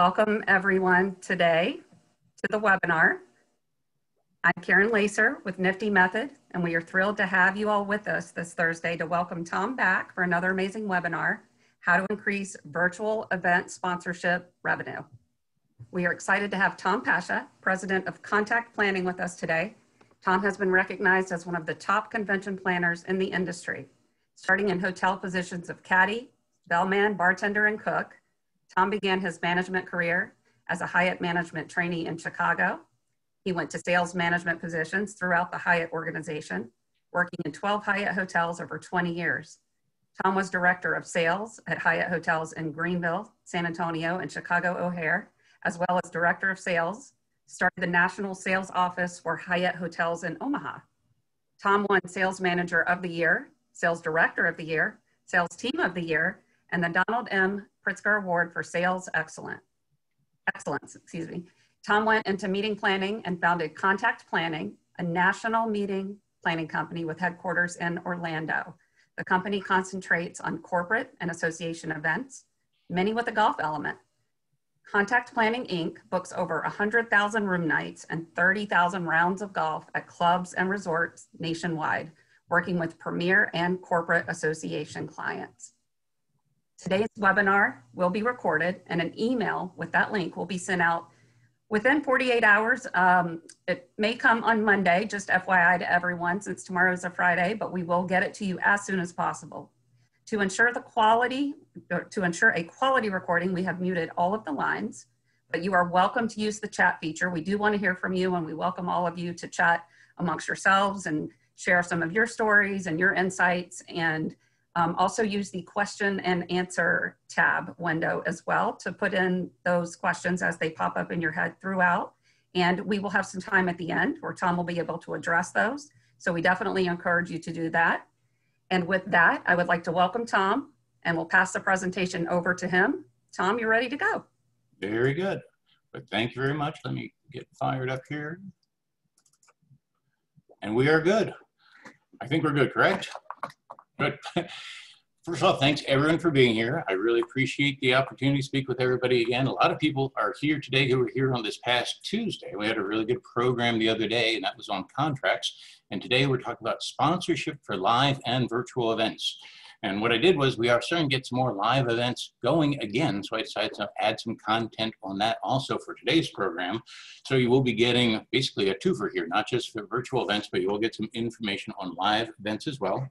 Welcome everyone today to the webinar. I'm Karen Lacer with Nifty Method, and we are thrilled to have you all with us this Thursday to welcome Tom back for another amazing webinar, How to Increase Virtual Event Sponsorship Revenue. We are excited to have Tom Pasha, President of Contact Planning, with us today. Tom has been recognized as one of the top convention planners in the industry, starting in hotel positions of caddy, bellman, bartender, and cook. Tom began his management career as a Hyatt management trainee in Chicago. He went to sales management positions throughout the Hyatt organization, working in 12 Hyatt hotels over 20 years. Tom was director of sales at Hyatt hotels in Greenville, San Antonio, and Chicago O'Hare, as well as director of sales, started the national sales office for Hyatt hotels in Omaha. Tom won Sales Manager of the Year, Sales Director of the Year, Sales Team of the Year, and the Donald M. Pritzker Award for Sales Excellence. Tom went into meeting planning and founded Contact Planning, a national meeting planning company with headquarters in Orlando. The company concentrates on corporate and association events, many with a golf element. Contact Planning, Inc. books over 100,000 room nights and 30,000 rounds of golf at clubs and resorts nationwide, working with premier and corporate association clients. Today's webinar will be recorded, and an email with that link will be sent out within 48 hours. It may come on Monday, just FYI to everyone, since tomorrow is a Friday, but we will get it to you as soon as possible. To ensure a quality recording, we have muted all of the lines, but you are welcome to use the chat feature. We do want to hear from you, and we welcome all of you to chat amongst yourselves and share some of your stories and your insights, and also use the question and answer tab window as well to put in those questions as they pop up in your head throughout. And we will have some time at the end where Tom will be able to address those. So we definitely encourage you to do that. And with that, I would like to welcome Tom, and we'll pass the presentation over to him. Tom, you're ready to go. Very good. But thank you very much. Let me get fired up here. And we are good. I think we're good, correct? Good. First of all, thanks everyone for being here. I really appreciate the opportunity to speak with everybody again. A lot of people are here today who were here on this past Tuesday. We had a really good program the other day, and that was on contracts. And today we're talking about sponsorship for live and virtual events. And what I did was we are starting to get some more live events going again. So I decided to add some content on that also for today's program. So you will be getting basically a twofer here, not just for virtual events, but you will get some information on live events as well.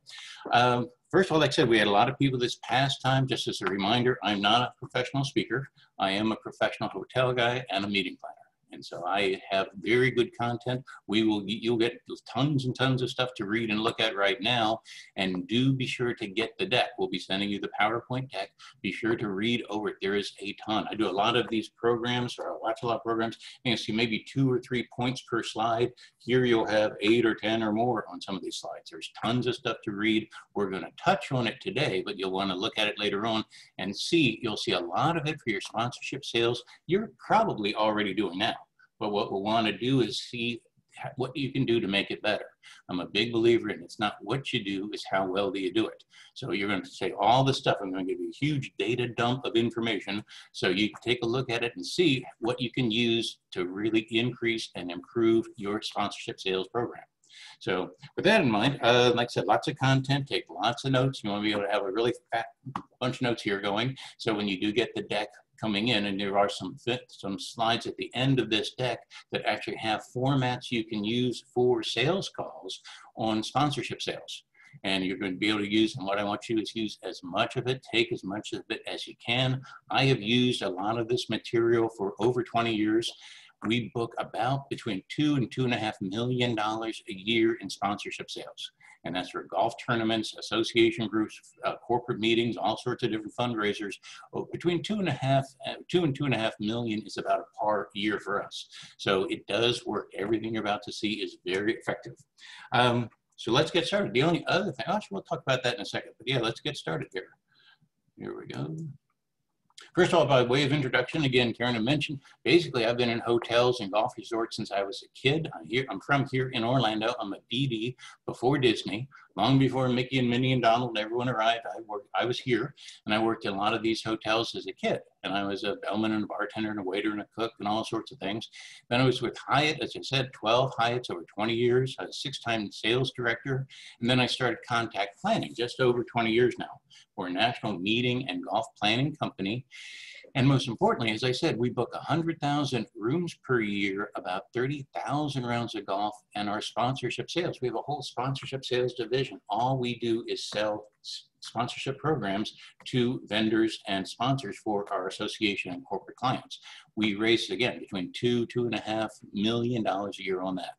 First of all, like I said, we had a lot of people this past time. Just as a reminder, I'm not a professional speaker. I am a professional hotel guy and a meeting planner. And so I have very good content. You'll get tons and tons of stuff to read and look at right now. And do be sure to get the deck. We'll be sending you the PowerPoint deck. Be sure to read over it. There is a ton. I do a lot of these programs, or I watch a lot of programs, and you'll see maybe 2 or 3 points per slide. Here you'll have 8 or 10 or more on some of these slides. There's tons of stuff to read. We're going to touch on it today, but you'll want to look at it later on and you'll see a lot of it for your sponsorship sales. You're probably already doing now. But what we want to do is see what you can do to make it better. I'm a big believer in it's not what you do, it's how well do you do it. So you're going to say all this stuff. I'm going to give you a huge data dump of information so you can take a look at it and see what you can use to really increase and improve your sponsorship sales program. So with that in mind, like I said, lots of content, take lots of notes. You want to be able to have a really fat bunch of notes here going. So when you do get the deck coming in, and there are some slides at the end of this deck that actually have formats you can use for sales calls on sponsorship sales. And you're going to be able to use, and what I want you to is use as much of it, take as much of it as you can. I have used a lot of this material for over 20 years. We book about between $2 and $2.5 million a year in sponsorship sales. And that's for golf tournaments, association groups, corporate meetings, all sorts of different fundraisers. Between 2 and 2.5 million is about a par year for us. So it does work. Everything you're about to see is very effective. So let's get started. The only other thing, actually, we'll talk about that in a second, but yeah, let's get started here. Here we go. First of all, by way of introduction, again, Karen had mentioned, basically I've been in hotels and golf resorts since I was a kid. I'm from here in Orlando. I'm a DD before Disney. long before Mickey and Minnie and Donald and everyone arrived, I was here, and I worked in a lot of these hotels as a kid. And I was a bellman and a bartender and a waiter and a cook and all sorts of things. Then I was with Hyatt, as I said, 12 Hyatts over 20 years. I was a 6-time sales director. And then I started contact planning just over 20 years now. We're a national meeting and golf planning company. And most importantly, as I said, we book 100,000 rooms per year, about 30,000 rounds of golf, and our sponsorship sales. We have a whole sponsorship sales division. All we do is sell sponsorship programs to vendors and sponsors for our association and corporate clients. We raise, again, between $2.5 million a year on that.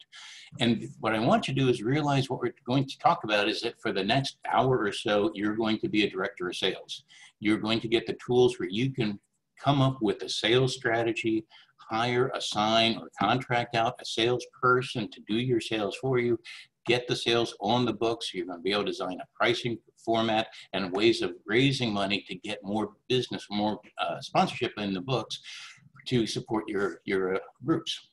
And what I want you to do is realize what we're going to talk about is that for the next hour or so, you're going to be a director of sales. You're going to get the tools where you can come up with a sales strategy, hire, assign, or contract out a salesperson to do your sales for you, get the sales on the books. You're going to be able to design a pricing format and ways of raising money to get more business, more sponsorship in the books to support your groups.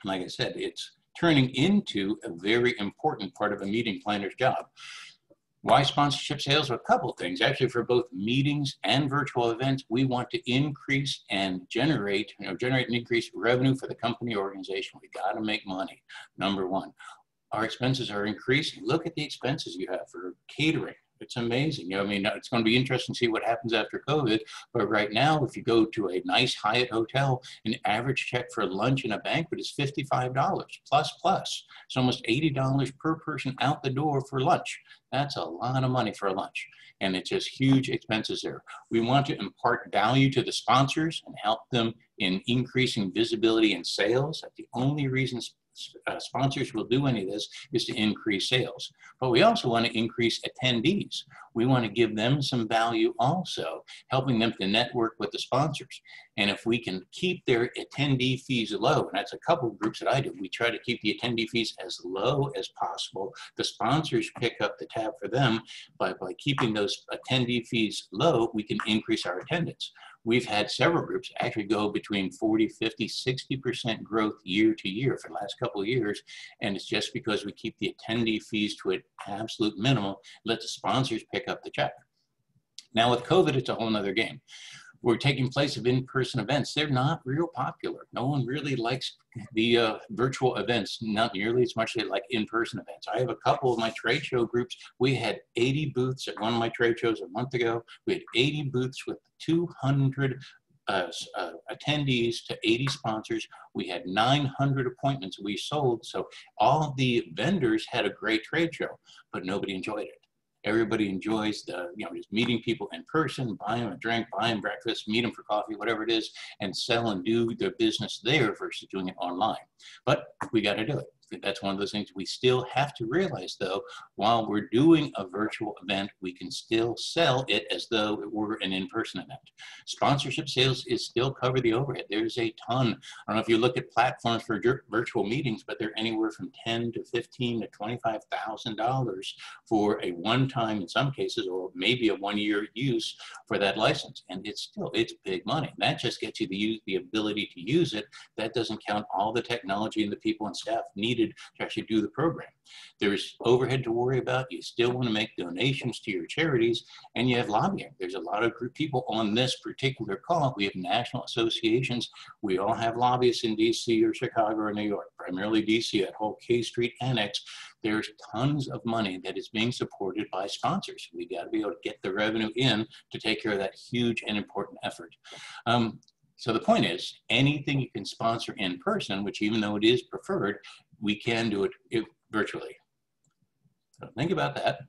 And like I said, it's turning into a very important part of a meeting planner's job. Why sponsorship sales? A couple of things. Actually, for both meetings and virtual events, we want to increase and generate and increase revenue for the company or organization. We got to make money, number one. Our expenses are increasing. Look at the expenses you have for catering. It's amazing. I mean, it's going to be interesting to see what happens after COVID. But right now, if you go to a nice Hyatt hotel, an average check for lunch and a banquet is $55 plus. It's almost $80 per person out the door for lunch. That's a lot of money for a lunch. And it's just huge expenses there. We want to impart value to the sponsors and help them in increasing visibility and sales. That's the only reason sponsors will do any of this is to increase sales. But we also want to increase attendees. We want to give them some value also, helping them to network with the sponsors. And if we can keep their attendee fees low, and that's a couple of groups that I do, we try to keep the attendee fees as low as possible. The sponsors pick up the tab for them. By keeping those attendee fees low, we can increase our attendance. We've had several groups actually go between 40, 50, 60% growth year to year for the last couple of years. And it's just because we keep the attendee fees to an absolute minimum, let the sponsors pick up the check. Now with COVID, it's a whole nother game. We're taking place of in-person events. They're not real popular. No one really likes the virtual events, not nearly as much as they like in-person events. I have a couple of my trade show groups. We had 80 booths at one of my trade shows a month ago. We had 80 booths with 200 attendees to 80 sponsors. We had 900 appointments we sold. So all the vendors had a great trade show, but nobody enjoyed it. Everybody enjoys the, just meeting people in person, buying them a drink, buying breakfast, meet them for coffee, whatever it is, and sell and do their business there versus doing it online. But we got to do it. That's one of those things we still have to realize, though, while we're doing a virtual event, we can still sell it as though it were an in-person event. Sponsorship sales is still cover the overhead. There's a ton. I don't know if you look at platforms for virtual meetings, but they're anywhere from $10,000 to $15,000 to $25,000 for a one-time, in some cases, or maybe a one-year use for that license. And it's big money. That just gets you the ability to use it. That doesn't count all the technology and the people and staff needed to actually do the program. There's overhead to worry about. You still want to make donations to your charities, and you have lobbying. There's a lot of people on this particular call. We have national associations. We all have lobbyists in DC or Chicago or New York, primarily DC, that whole K Street annex. There's tons of money that is being supported by sponsors. We got to be able to get the revenue in to take care of that huge and important effort. So the point is, anything you can sponsor in person, which even though it is preferred, we can do it virtually. So think about that.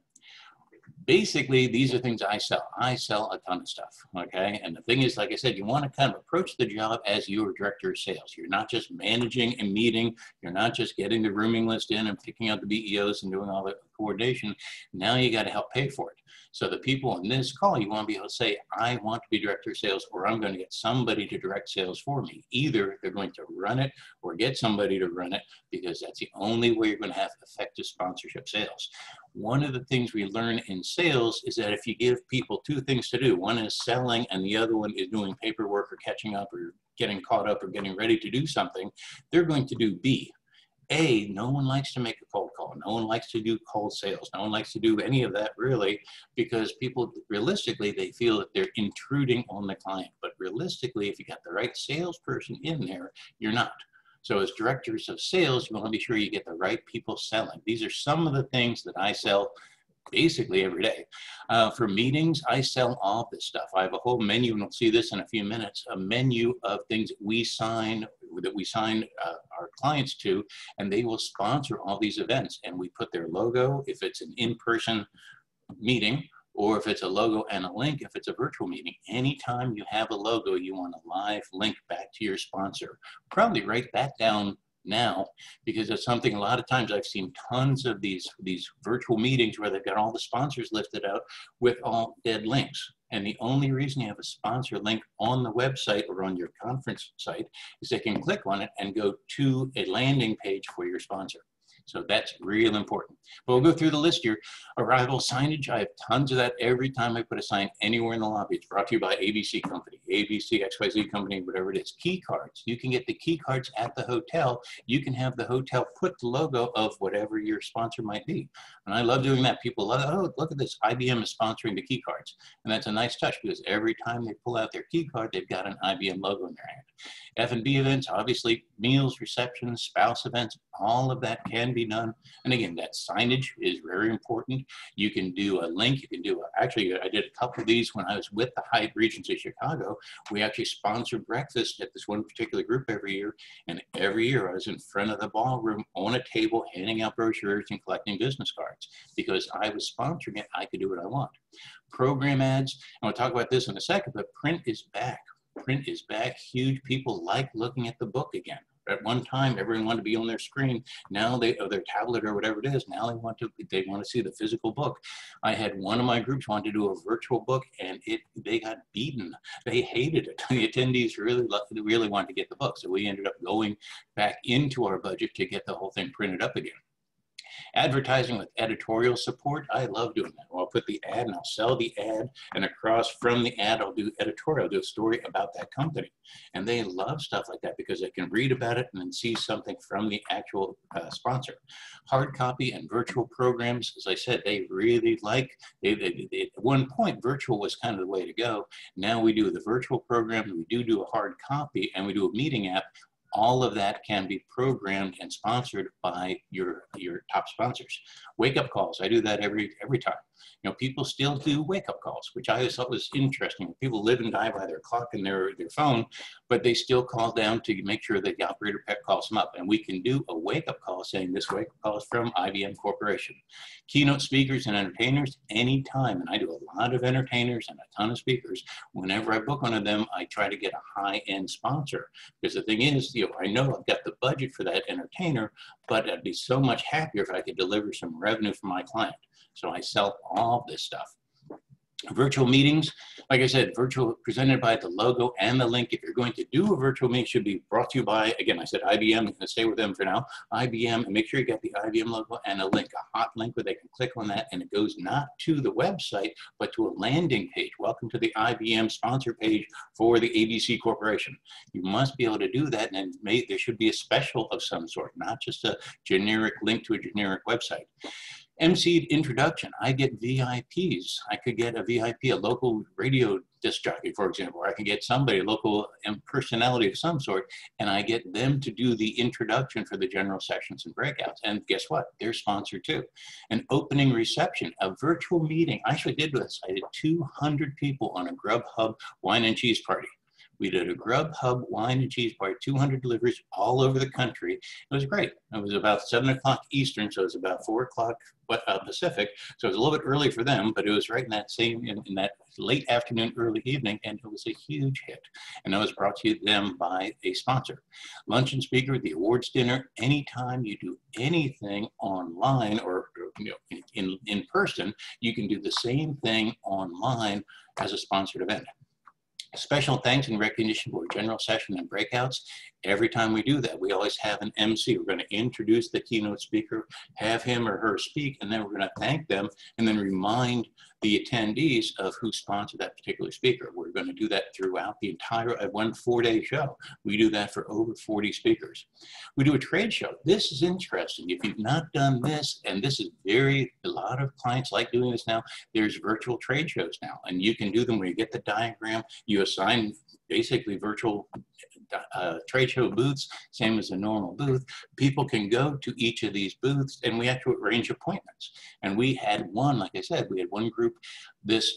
Basically, these are things I sell. I sell a ton of stuff, okay? And the thing is, like I said, you want to kind of approach the job as your director of sales. You're not just managing a meeting. You're not just getting the rooming list in and picking out the BEOs and doing all the coordination. Now you got to help pay for it. So the people on this call, you want to be able to say, I want to be director of sales, or I'm going to get somebody to direct sales for me. Either they're going to run it or get somebody to run it, because that's the only way you're going to have effective sponsorship sales. One of the things we learn in sales is that if you give people two things to do, one is selling and the other one is doing paperwork or catching up or getting caught up or getting ready to do something, they're going to do B. No one likes to make a cold call. No one likes to do cold sales. No one likes to do any of that really, because people realistically, they feel that they're intruding on the client. But realistically, if you got the right salesperson in there, you're not. So as directors of sales, you want to be sure you get the right people selling. These are some of the things that I sell basically every day. For meetings, I sell all this stuff. I have a whole menu, and we'll see this in a few minutes, a menu of things that we sign our clients to, and they will sponsor all these events. And we put their logo, if it's an in-person meeting, or if it's a logo and a link, if it's a virtual meeting. Anytime you have a logo, you want a live link back to your sponsor. Probably write that down now, because it's something a lot of times I've seen tons of these virtual meetings where they've got all the sponsors lifted out with all dead links. And the only reason you have a sponsor link on the website or on your conference site is they can click on it and go to a landing page for your sponsor. So that's real important. But we'll go through the list here. Arrival signage, I have tons of that every time I put a sign anywhere in the lobby. It's brought to you by ABC Company, ABC, XYZ Company, whatever it is. Key cards, you can get the key cards at the hotel. You can have the hotel put the logo of whatever your sponsor might be. And I love doing that. People love, oh, look at this, IBM is sponsoring the key cards. And that's a nice touch, because every time they pull out their key card, they've got an IBM logo in their hand. F&B events, obviously, meals, receptions, spouse events, all of that can be done. And again, that signage is very important. You can do a link, you can do actually, I did a couple of these when I was with the Hyatt Regency Chicago. We actually sponsor breakfast at this one particular group every year. And every year I was in front of the ballroom on a table, handing out brochures and collecting business cards. Because I was sponsoring it, I could do what I want. Program ads, and we'll talk about this in a second, but print is back. Print is back huge. People like looking at the book again. At one time, everyone wanted to be on their screen. Now or their tablet or whatever it is. Now they want to see the physical book. I had one of my groups want to do a virtual book, and they got beaten. They hated it. The attendees really wanted to get the book. So we ended up going back into our budget to get the whole thing printed up again. Advertising with editorial support, I love doing that. Well, I'll put the ad and I'll sell the ad, and across from the ad, I'll do editorial, I'll do a story about that company. And they love stuff like that because they can read about it and then see something from the actual sponsor. Hard copy and virtual programs, as I said, they really like, at one point, virtual was kind of the way to go. Now we do the virtual program, we do a hard copy, and we do a meeting app. All of that can be programmed and sponsored by your top sponsors. Wake-up calls, I do that every time. You know, people still do wake-up calls, which I always thought was interesting. People live and die by their clock and their phone, but they still call down to make sure that the operator calls them up. And we can do a wake-up call saying this wake-up call is from IBM Corporation. Keynote speakers and entertainers, anytime, and I do a lot of entertainers and a ton of speakers. Whenever I book one of them, I try to get a high-end sponsor. Because the thing is, you know, I know I've got the budget for that entertainer, but I'd be so much happier if I could deliver some revenue for my client. So I sell all this stuff. Virtual meetings, like I said, virtual presented by the logo and the link. If you're going to do a virtual meeting, should be brought to you by, again, I said IBM, I'm going to stay with them for now, IBM, and make sure you got the IBM logo and a link, a hot link where they can click on that, and it goes not to the website, but to a landing page. Welcome to the IBM sponsor page for the ABC Corporation. You must be able to do that, and there should be a special of some sort, not just a generic link to a generic website. MC'd introduction, I get VIPs. I could get a VIP, a local radio disc jockey, for example, or I can get somebody, a local personality of some sort, and I get them to do the introduction for the general sessions and breakouts. And guess what? They're sponsored too. An opening reception, a virtual meeting. I actually did this. I did 200 people on a Grubhub wine and cheese party. We did a Grubhub wine and cheese party, 200 deliveries all over the country. It was great. It was about 7 o'clock Eastern, so it was about 4 o'clock Pacific. So it was a little bit early for them, but it was right in that in that late afternoon, early evening, and it was a huge hit. And that was brought to them by a sponsor. Luncheon speaker, the awards dinner, anytime you do anything online or in person, you can do the same thing online as a sponsored event. Special thanks and recognition for general session and breakouts. Every time we do that, we always have an MC. We're going to introduce the keynote speaker, have him or her speak, and then we're going to thank them and then remind the attendees of who sponsored that particular speaker. We're going to do that throughout the entire one 4-day show. We do that for over 40 speakers. We do a trade show. This is interesting. If you've not done this, and this is a lot of clients like doing this now, there's virtual trade shows now, and you can do them where you get the diagram, you assign basically virtual trade show booths, same as a normal booth. People can go to each of these booths, and we actually arrange appointments. And we had one, like I said, we had one group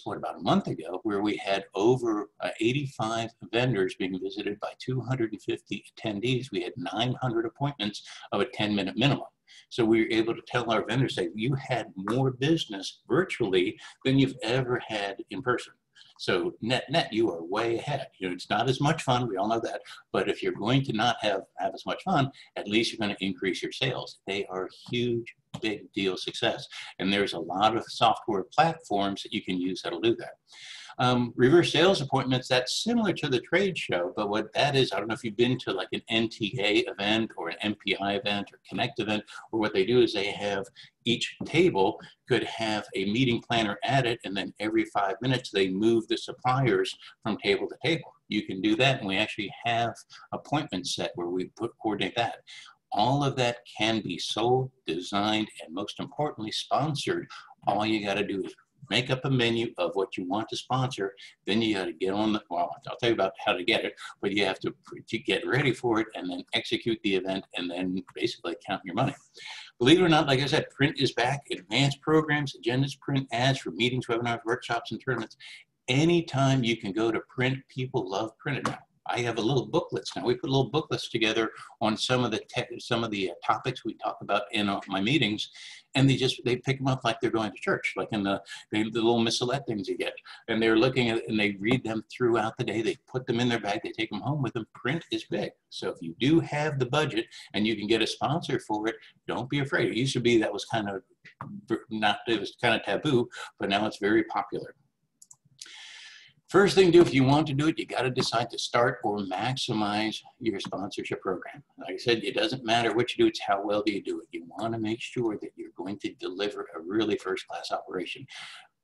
about a month ago, where we had over 85 vendors being visited by 250 attendees. We had 900 appointments of a 10-minute minimum. So we were able to tell our vendors, say, you had more business virtually than you've ever had in person. So net, you are way ahead. You know, it's not as much fun, we all know that, but if you're going to not have as much fun, at least you're going to increase your sales. They are huge, big deal success. And there's a lot of software platforms that you can use that'll do that. Reverse sales appointments, that's similar to the trade show, but what that is, I don't know if you've been to like an NTA event or an MPI event or Connect event, or what they do is they have each table could have a meeting planner at it, and then every 5 minutes they move the suppliers from table to table. You can do that, and we actually have appointments set where we coordinate that. All of that can be sold, designed, and most importantly, sponsored. All you got to do is make up a menu of what you want to sponsor. Then you got to get on the, well, I'll tell you about how to get it, but you have to get ready for it and then execute the event and then basically count your money. Believe it or not, like I said, print is back. Advanced programs, agendas, print ads for meetings, webinars, workshops, and tournaments. Anytime you can go to print, people love printed now. I have a little booklets now. We put little booklets together on some of the topics we talk about in my meetings, and they pick them up like they're going to church, like in the little missalette things you get. And they're looking at it and they read them throughout the day. They put them in their bag. They take them home with them. Print is big. So if you do have the budget and you can get a sponsor for it, don't be afraid. It used to be that was kind of it was kind of taboo, but now it's very popular. First thing to do, if you want to do it, you got to decide to start or maximize your sponsorship program. Like I said, it doesn't matter what you do, it's how well do you do it. You want to make sure that you're going to deliver a really first-class operation.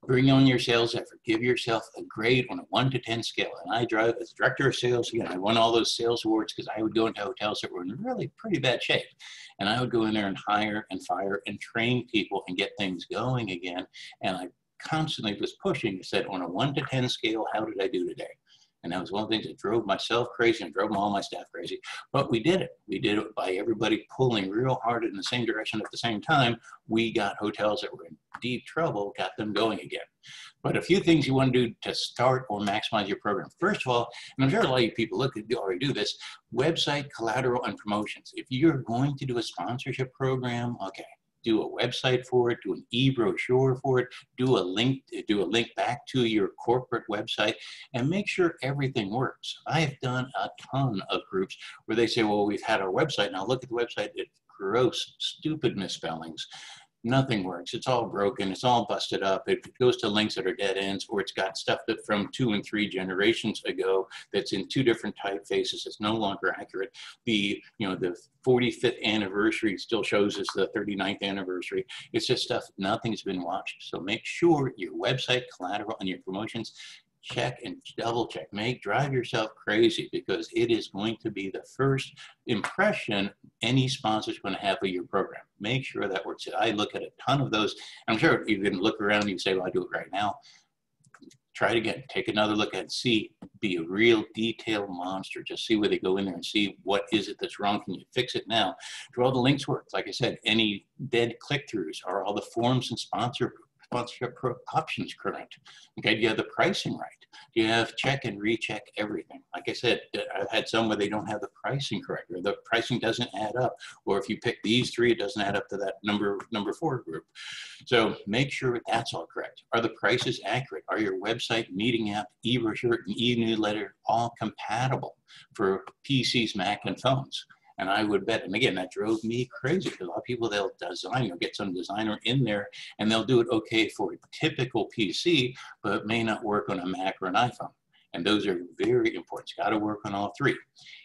Bring on your sales effort. Give yourself a grade on a 1 to 10 scale. And I drive as director of sales. Again, I won all those sales awards because I would go into hotels that were in really pretty bad shape. And I would go in there and hire and fire and train people and get things going again. And I constantly was pushing, said on a 1 to 10 scale, how did I do today? And that was one of the things that drove myself crazy and drove all my staff crazy. But we did it. We did it by everybody pulling real hard in the same direction at the same time. We got hotels that were in deep trouble, got them going again. But a few things you want to do to start or maximize your program. First of all, and I'm sure a lot of you people already do this, website, collateral, and promotions. If you're going to do a sponsorship program, okay, do a website for it, do an e-brochure for it, do a link back to your corporate website, and make sure everything works. I've done a ton of groups where they say, well, we've had our website, now look at the website, it's gross, stupid misspellings. Nothing works. It's all broken. It's all busted up. It goes to links that are dead ends, or it's got stuff that from 2 and 3 generations ago that's in 2 different typefaces. It's no longer accurate. The 45th anniversary still shows us the 39th anniversary. It's just stuff, nothing's been watched. So make sure your website, collateral, and your promotions, check and double check. Drive yourself crazy, because it is going to be the first impression any sponsor is going to have of your program. Make sure that works. I look at a ton of those. I'm sure you can look around and you say, well, I do it right now. Try it again. Take another look at it. See, be a real detailed monster. Just see where they go in there and see what is it that's wrong. Can you fix it now? Do all the links work? Like I said, any dead click-throughs? Are all the forms and sponsorship options correct? Okay, do you have the pricing right? Do you have check and recheck everything? Like I said, I've had some where they don't have the pricing correct, or the pricing doesn't add up, or if you pick these 3, it doesn't add up to that number 4 group. So make sure that's all correct. Are the prices accurate? Are your website, meeting app, e-brochure, and e-newsletter all compatible for PCs, Mac, and phones? And I would bet, and again, that drove me crazy, because a lot of people, they'll get some designer in there, and they'll do it okay for a typical PC, but it may not work on a Mac or an iPhone. And those are very important. It's got to work on all three.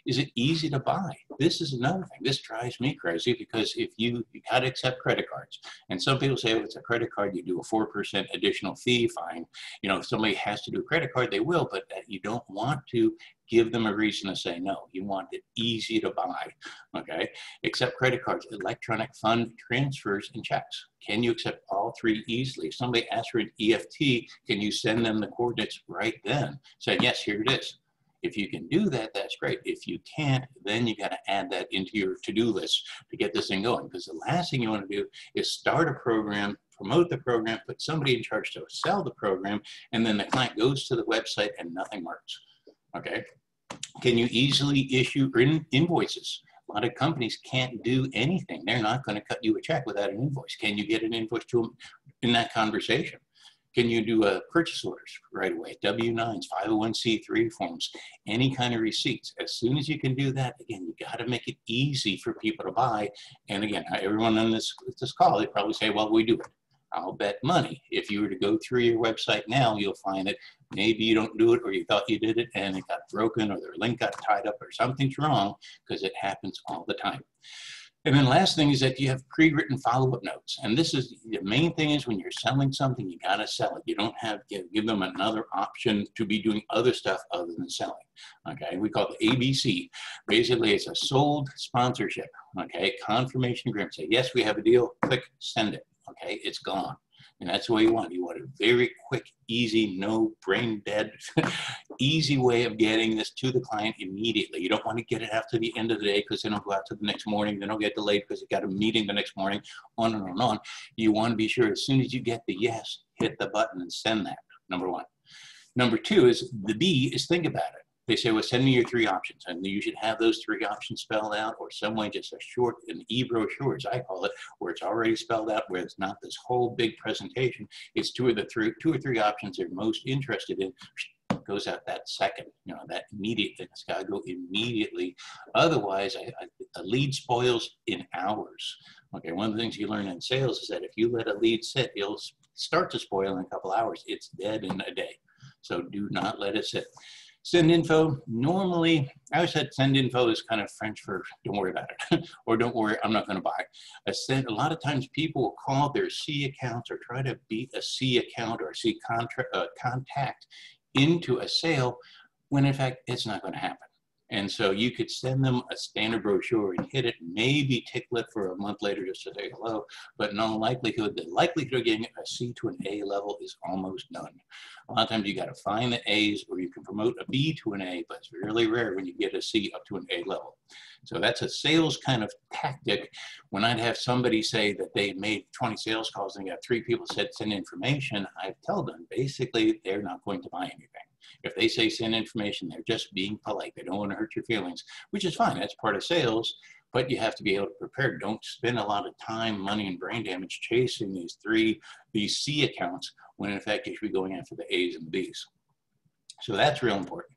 Is it easy to buy? This is another thing. This drives me crazy because if you got to accept credit cards. And some people say, oh, it's a credit card, you do a 4% additional fee, fine. You know, if somebody has to do a credit card, they will, but you don't want to give them a reason to say no. You want it easy to buy, okay? Accept credit cards, electronic fund transfers, and checks. Can you accept all three easily? If somebody asks for an EFT, can you send them the coordinates right then? Say, yes, here it is. If you can do that, that's great. If you can't, then you got to add that into your to-do list to get this thing going. Because the last thing you want to do is start a program, promote the program, put somebody in charge to sell the program, and then the client goes to the website and nothing works, okay? Can you easily issue invoices? A lot of companies can't do anything. They're not going to cut you a check without an invoice. Can you get an invoice to them in that conversation? Can you do purchase orders right away? W-9s, 501c3 forms, any kind of receipts. As soon as you can do that, again, you got to make it easy for people to buy. And again, everyone on this call, they probably say, well, we do it. I'll bet money. If you were to go through your website now, you'll find that maybe you don't do it or you thought you did it and it got broken or their link got tied up or something's wrong, because it happens all the time. And then last thing is that you have pre-written follow-up notes. And this is the main thing is when you're selling something, you got to sell it. You don't have to give them another option to be doing other stuff other than selling. Okay, we call it ABC. Basically, it's a sold sponsorship. Okay, confirmation agreement. Say, yes, we have a deal. Click, send it. Okay, it's gone. And that's what you want. You want a very quick, easy, no brain dead, easy way of getting this to the client immediately. You don't want to get it after the end of the day because then it'll go out to the next morning. Then it'll get delayed because you got a meeting the next morning, on and on and on. You want to be sure as soon as you get the yes, hit the button and send that, number one. Number two is the B is think about it. They say, well, send me your three options. And you should have those three options spelled out, or some way, just a short, an e-brochure, as I call it, where it's already spelled out, where it's not this whole big presentation. It's two or three options they're most interested in. Goes out that second, you know, that immediate thing. It's got to go immediately. Otherwise, a lead spoils in hours. Okay, one of the things you learn in sales is that if you let a lead sit, it'll start to spoil in a couple hours. It's dead in a day. So do not let it sit. Send info, normally, I always said send info is kind of French for don't worry about it, or don't worry, I'm not going to buy. A lot of times people will call their C accounts or try to beat a C account or a C contact into a sale when in fact it's not going to happen. And so you could send them a standard brochure and hit it, maybe tickle it for a month later just to say hello, but in all likelihood, the likelihood of getting a C to an A level is almost none. A lot of times you got to find the A's, or you can promote a B to an A, but it's really rare when you get a C up to an A level. So that's a sales kind of tactic. When I'd have somebody say that they made 20 sales calls and got 3 people said send information, I tell them basically they're not going to buy anything. If they say send information, they're just being polite. They don't want to hurt your feelings, which is fine. That's part of sales, but you have to be able to prepare. Don't spend a lot of time, money, and brain damage chasing these C accounts when in fact you should be going after the A's and the B's. So that's real important.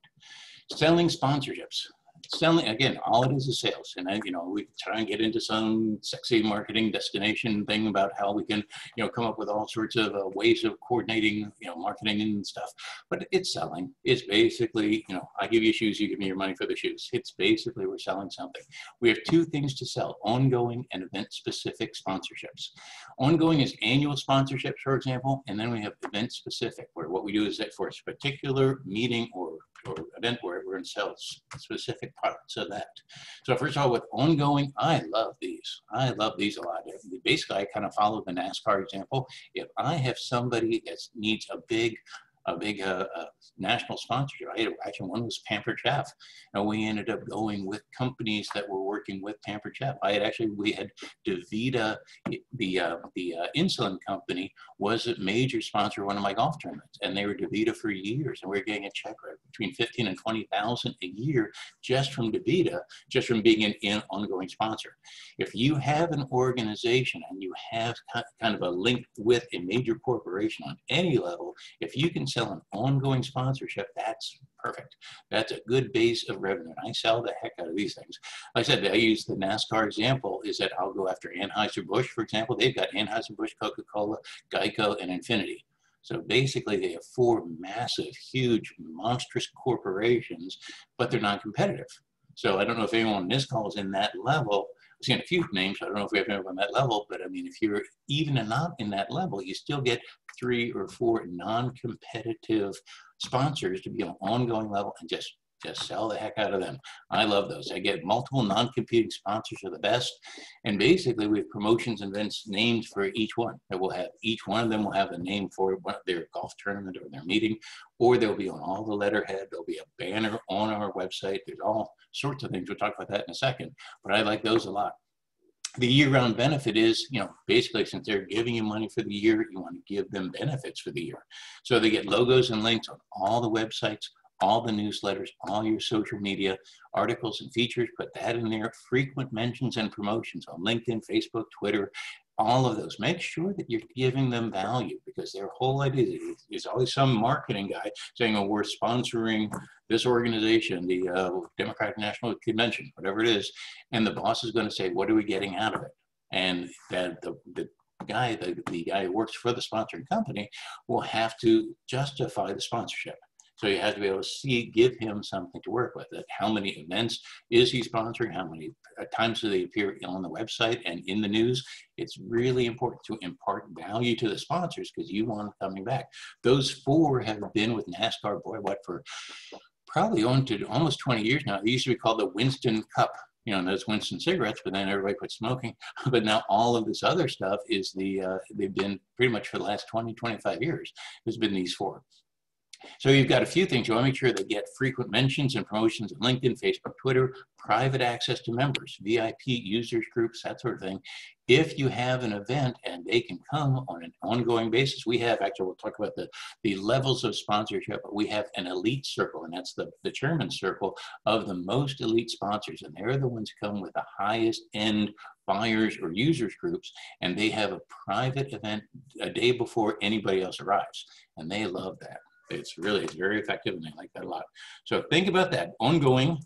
Selling sponsorships. Selling, again, all it is sales. And then, you know, we try and get into some sexy marketing destination thing about how we can, you know, come up with all sorts of ways of coordinating, you know, marketing and stuff. But it's selling. It's basically, you know, I give you shoes, you give me your money for the shoes. It's basically we're selling something. We have 2 things to sell: ongoing and event-specific sponsorships. Ongoing is annual sponsorships, for example, and then we have event-specific, where what we do is that for a particular meeting or event where we're going to sell specific parts of that. So first of all, with ongoing, I love these. I love these a lot. Basically, I kind of follow the NASCAR example. If I have somebody that needs a big national sponsorship. Actually, one was Pampered Chef, and we ended up going with companies that were working with Pampered Chef. We had DaVita, the insulin company, was a major sponsor of one of my golf tournaments, and they were DaVita for years, and we were getting a check right between $15,000 and $20,000 a year just from DaVita, just from being an ongoing sponsor. If you have an organization and you have kind of a link with a major corporation on any level, if you can sell an ongoing sponsorship, that's perfect. That's a good base of revenue. And I sell the heck out of these things. Like I said, I use the NASCAR example, is that I'll go after Anheuser-Busch, for example. They've got Anheuser-Busch, Coca-Cola, Geico, and Infinity. So basically they have 4 massive, huge, monstrous corporations, but they're non-competitive. So I don't know if anyone on this call is in that level. I've seen a few names. I don't know if we have anyone on that level, but I mean, if you're even not in that level, you still get 3 or 4 non-competitive sponsors to be on an ongoing level and just sell the heck out of them. I love those. I get multiple non-competing sponsors are the best. And basically we have promotions and events names for each one. That will have, each one of them will have a name for their golf tournament or their meeting, or they'll be on all the letterhead. There'll be a banner on our website. There's all sorts of things. We'll talk about that in a second, but I like those a lot. The year-round benefit is, you know, basically since they're giving you money for the year, you want to give them benefits for the year. So they get logos and links on all the websites, all the newsletters, all your social media, articles and features, put that in there, frequent mentions and promotions on LinkedIn, Facebook, Twitter, all of those. Make sure that you're giving them value, because their whole idea is always some marketing guy saying, oh, we're sponsoring this organization, the Democratic National Convention, whatever it is. And the boss is going to say, what are we getting out of it? And that the guy who works for the sponsoring company will have to justify the sponsorship. So you have to be able to give him something to work with. How many events is he sponsoring? How many times do they appear on the website and in the news? It's really important to impart value to the sponsors, because you want them coming back. Those 4 have been with NASCAR, boy, what, for probably on to almost 20 years now. They used to be called the Winston Cup. You know, those Winston cigarettes, but then everybody quit smoking. But now all of this other stuff is they've been pretty much for the last 20, 25 years. There's been these 4. So you've got a few things. You want to make sure they get frequent mentions and promotions on LinkedIn, Facebook, Twitter, private access to members, VIP users groups, that sort of thing. If you have an event and they can come on an ongoing basis, we have, actually, we'll talk about the levels of sponsorship, but we have an elite circle, and that's the chairman's circle of the most elite sponsors. And they're the ones who come with the highest end buyers or users groups, and they have a private event a day before anybody else arrives. And they love that. It's very effective, and they like that a lot. So think about that, ongoing.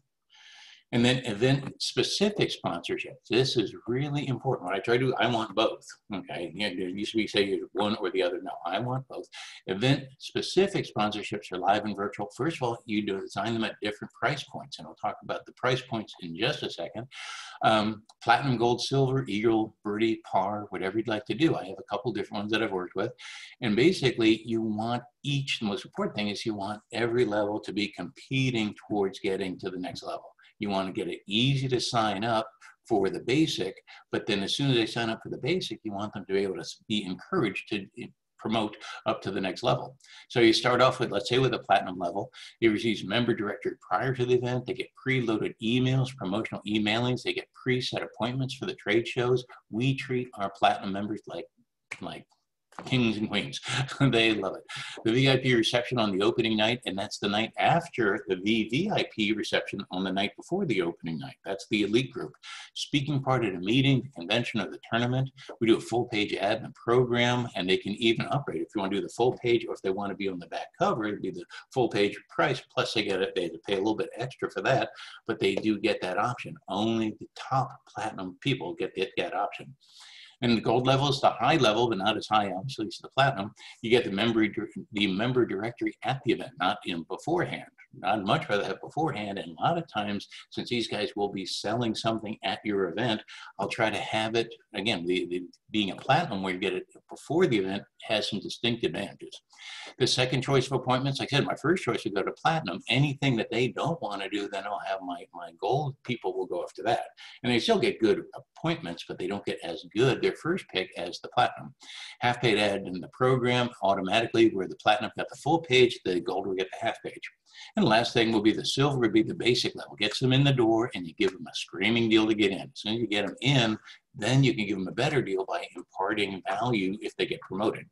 And then event-specific sponsorships. This is really important. What I try to do, I want both, okay? You know, there used to be say one or the other. No, I want both. Event-specific sponsorships are live and virtual. First of all, you design them at different price points, and I'll talk about the price points in just a second. Platinum, gold, silver, eagle, birdie, par, whatever you'd like to do. I have a couple different ones that I've worked with. And basically, you want each, the most important thing is you want every level to be competing towards getting to the next level. You want to get it easy to sign up for the basic, but then as soon as they sign up for the basic, you want them to be able to be encouraged to promote up to the next level. So you start off with, let's say with a platinum level, you receive member directory prior to the event, they get preloaded emails, promotional emailings, they get preset appointments for the trade shows. We treat our platinum members like kings and queens. They love it. The VIP reception on the opening night, and that's the night after the VVIP reception on the night before the opening night. That's the elite group. Speaking part at a meeting, the convention, or the tournament. We do a full page ad in the program, and they can even upgrade. If you want to do the full page, or if they want to be on the back cover, it'd be the full page price, plus they have to pay a little bit extra for that, but they do get that option. Only the top platinum people get that option. And the gold level is the high level, but not as high, obviously, as the platinum. You get the member directory at the event, not in beforehand. I'd much rather have beforehand. And a lot of times, since these guys will be selling something at your event, I'll try to have it, again, being a platinum where you get it before the event has some distinct advantages. The second choice of appointments, like I said, my first choice would go to platinum. Anything that they don't want to do, then I'll have my gold people will go after that. And they still get good appointments, but they don't get as good their first pick as the platinum. Half paid ad in the program automatically, where the platinum got the full page, the gold will get the half page. And the last thing will be the silver, would be the basic level. Gets them in the door, and you give them a screaming deal to get in. As soon as you get them in, then you can give them a better deal by imparting value if they get promoted.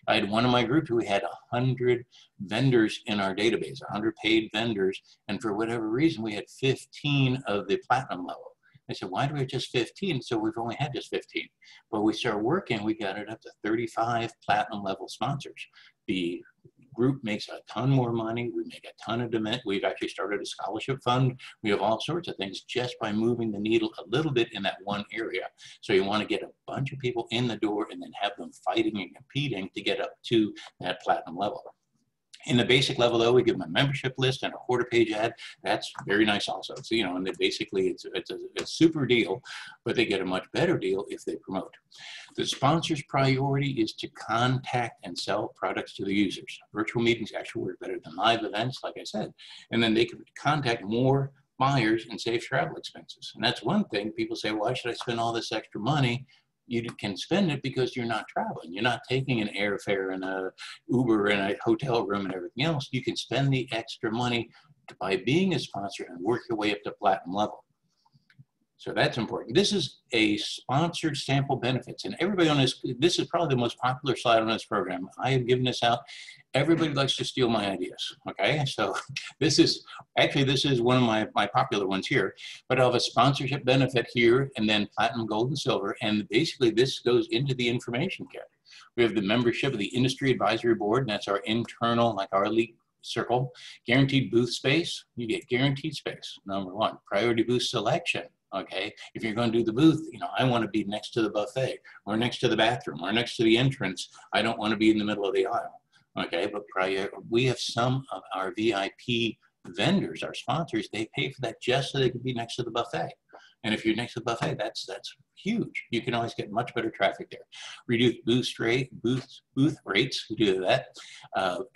I had one of my groups who had 100 vendors in our database, 100 paid vendors, and for whatever reason, we had 15 of the platinum level. I said, why do we have just 15? So we've only had just 15. But we started working, we got it up to 35 platinum level sponsors. The group makes a ton more money. We make a ton of demand. We've actually started a scholarship fund. We have all sorts of things just by moving the needle a little bit in that one area. So you want to get a bunch of people in the door and then have them fighting and competing to get up to that platinum level. In the basic level, though, we give them a membership list and a quarter-page ad. That's very nice also. So, you know, and basically it's a super deal, but they get a much better deal if they promote. The sponsor's priority is to contact and sell products to the users. Virtual meetings actually work better than live events, like I said. And then they can contact more buyers and save travel expenses. And that's one thing. People say, why should I spend all this extra money? You can spend it because you're not traveling. You're not taking an airfare and a Uber and a hotel room and everything else. You can spend the extra money by being a sponsor and work your way up to platinum level. So that's important. This is a sponsored sample benefits. And everybody on this is probably the most popular slide on this program. I have given this out. Everybody likes to steal my ideas, okay? So this is one of my popular ones here, but I'll have a sponsorship benefit here and then platinum, gold, and silver. And basically this goes into the information kit. We have the membership of the Industry Advisory Board, and that's our internal, like our elite circle. Guaranteed booth space, you get guaranteed space, number one. Priority booth selection. Okay, if you're going to do the booth, you know, I want to be next to the buffet or next to the bathroom or next to the entrance. I don't want to be in the middle of the aisle. Okay, but we have some of our VIP vendors, our sponsors, they pay for that just so they can be next to the buffet. And if you're next to the buffet, that's huge. You can always get much better traffic there. Reduce booth rates, we do that.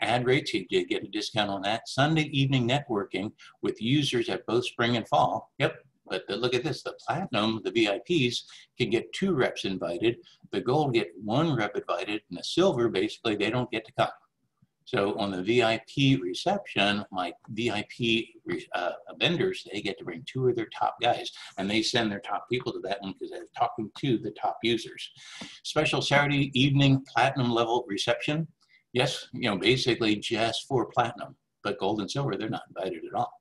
Ad rates, you get a discount on that. Sunday evening networking with users at both spring and fall. Yep. But look at this, the platinum, the VIPs can get 2 reps invited, the gold get 1 rep invited, and the silver, basically, they don't get to come. So on the VIP reception, my VIP vendors, they get to bring 2 of their top guys, and they send their top people to that one because they're talking to the top users. Special Saturday evening platinum level reception. Yes, you know, basically just for platinum, but gold and silver, they're not invited at all.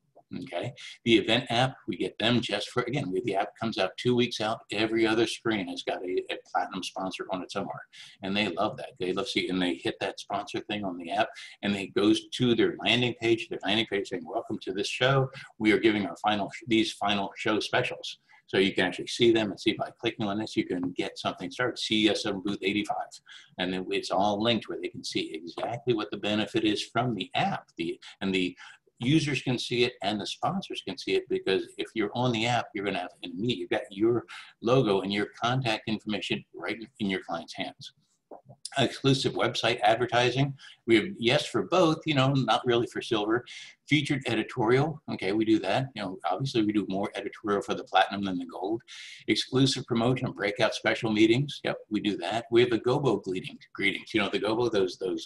Okay, the event app, we get them just for, again, the app comes out 2 weeks out. Every other screen has got a platinum sponsor on it somewhere. And they love that. They love seeing, and they hit that sponsor thing on the app and it goes to their landing page saying, welcome to this show. We are giving our these final show specials. So you can actually see them and see by clicking on this, you can get something started. See us on booth 85. And then it's all linked where they can see exactly what the benefit is from the app. The users can see it and the sponsors can see it, because if you're on the app, you're going to have to meet. You've got your logo and your contact information right in your client's hands. Exclusive website advertising. We have yes for both, you know, not really for silver. Featured editorial. Okay, we do that. You know, obviously we do more editorial for the platinum than the gold. Exclusive promotion, breakout special meetings. Yep, we do that. We have the Gobo greetings. You know, the Gobo, those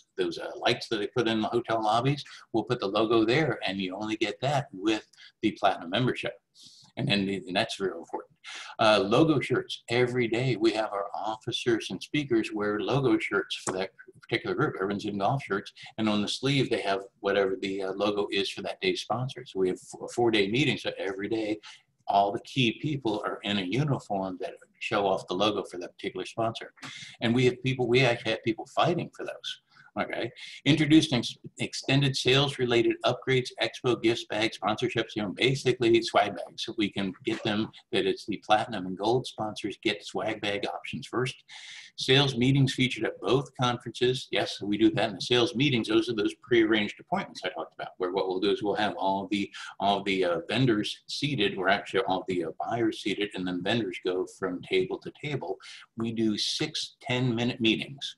lights that they put in the hotel lobbies. We'll put the logo there, and you only get that with the platinum membership. And that's real important. Logo shirts. Every day we have our officers and speakers wear logo shirts for that particular group. Everyone's in golf shirts, and on the sleeve they have whatever the logo is for that day's sponsor. So we have a 4-day meeting, so every day all the key people are in a uniform that show off the logo for that particular sponsor. And we actually have people fighting for those. Okay, introduced extended sales related upgrades, expo gifts, bags, sponsorships, you know, basically swag bags. So we can get them that it's the platinum and gold sponsors get swag bag options first. Sales meetings featured at both conferences. Yes, we do that in the sales meetings. Those are those prearranged appointments I talked about, where what we'll do is we'll have all the vendors seated, or actually all the buyers seated, and then vendors go from table to table. We do 6 10-minute meetings.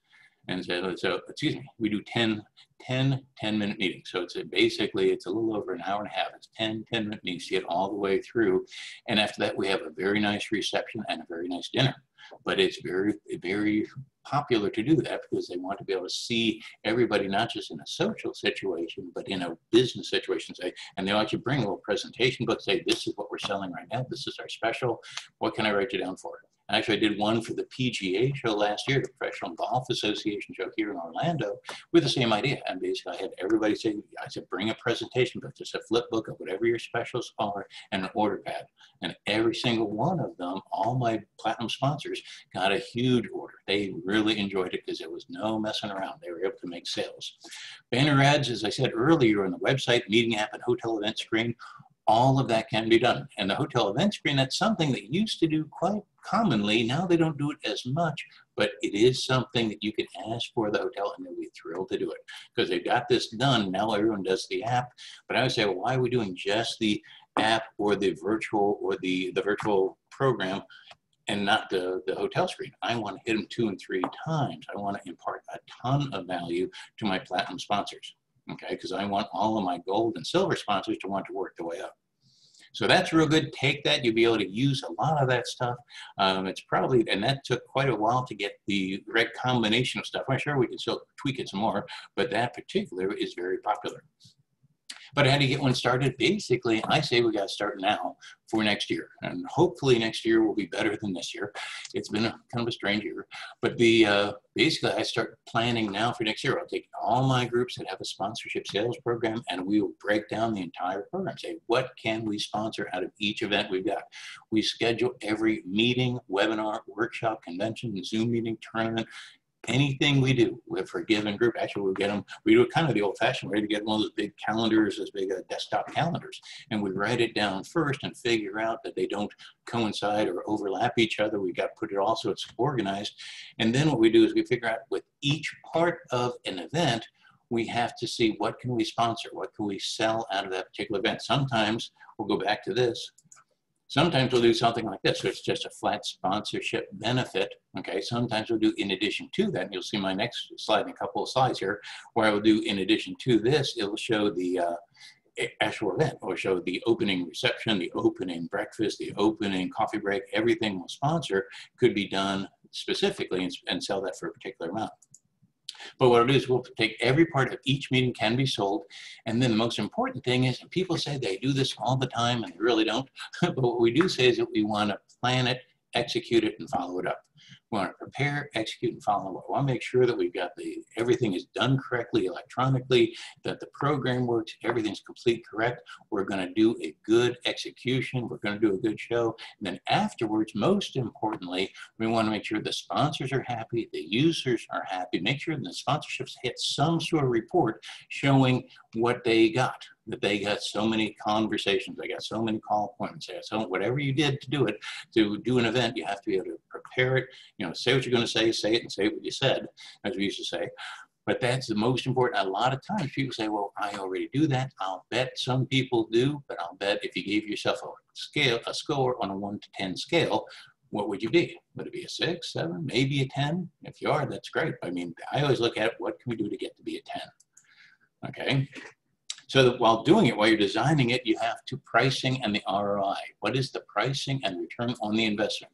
And so, excuse me, we do 10 10-minute meetings. So basically it's a little over an hour and a half. It's 10-minute meetings to get all the way through. And after that, we have a very nice reception and a very nice dinner. But it's very, very popular to do that because they want to be able to see everybody, not just in a social situation, but in a business situation. And they like to bring a little presentation book, say, this is what we're selling right now. This is our special. What can I write you down for? Actually, I did one for the PGA show last year, the Professional Golf Association show here in Orlando, with the same idea. And basically, I had everybody say, I said, bring a presentation book, just a flip book of whatever your specials are, and an order pad. And every single one of them, all my platinum sponsors, got a huge order. They really enjoyed it because there was no messing around. They were able to make sales. Banner ads, as I said earlier, on the website, meeting app, and hotel event screen, all of that can be done. And the hotel event screen, that's something that used to do quite commonly. Now they don't do it as much, but it is something that you can ask for the hotel and they'll be thrilled to do it because they've got this done. Now everyone does the app. But I would say, well, why are we doing just the app or the virtual program and not the hotel screen? I want to hit them 2 and 3 times. I want to impart a ton of value to my platinum sponsors. Okay, because I want all of my gold and silver sponsors to want to work their way up. So that's real good. Take that. You'll be able to use a lot of that stuff. It's probably, and that took quite a while to get the right combination of stuff. I'm sure we can still tweak it some more, but that particular is very popular. But how do you get one started? Basically, I say we got to start now for next year. And hopefully next year will be better than this year. It's been kind of a strange year. But basically, I start planning now for next year. I'll take all my groups that have a sponsorship sales program, and we will break down the entire program. Say, what can we sponsor out of each event we've got? We schedule every meeting, webinar, workshop, convention, Zoom meeting, tournament, anything we do for a given group. Actually, we'll get them, we do it kind of the old-fashioned way to get one of those big calendars, those big desktop calendars, and we write it down first and figure out that they don't coincide or overlap each other. We got to put it all so it's organized. And then what we do is we figure out with each part of an event, we have to see what can we sponsor, what can we sell out of that particular event. Sometimes we'll go back to this. Sometimes we'll do something like this, so it's just a flat sponsorship benefit, okay? Sometimes we'll do in addition to that, and you'll see my next slide in a couple of slides here, where I will do in addition to this, it will show the actual event, or show the opening reception, the opening breakfast, the opening coffee break, everything we'll sponsor could be done specifically and sell that for a particular amount. But what it is, we'll take every part of each meeting can be sold. And then the most important thing is, people say they do this all the time and they really don't. But what we do say is that we want to plan it, execute it, and follow it up. We want to prepare, execute, and follow up. We want to make sure that we've got everything is done correctly electronically, that the program works, everything's complete correct. We're going to do a good execution. We're going to do a good show. And then afterwards, most importantly, we want to make sure the sponsors are happy, the users are happy, make sure the sponsorships hit some sort of report showing what they got, that they got so many conversations, they got so many call appointments, so whatever you did to do it, to do an event, you have to be able to prepare it, say what you're going to say it, and say what you said, as we used to say. But that's the most important. A lot of times people say, well, I already do that. I'll bet some people do, but I'll bet if you gave yourself a score on a 1 to 10 scale, what would you be? Would it be a 6, 7, maybe a 10? If you are, that's great. I mean, I always look at what can we do to get to be a 10, okay? So that while doing it, while you're designing it, you have to pricing and the ROI. What is the pricing and return on the investment?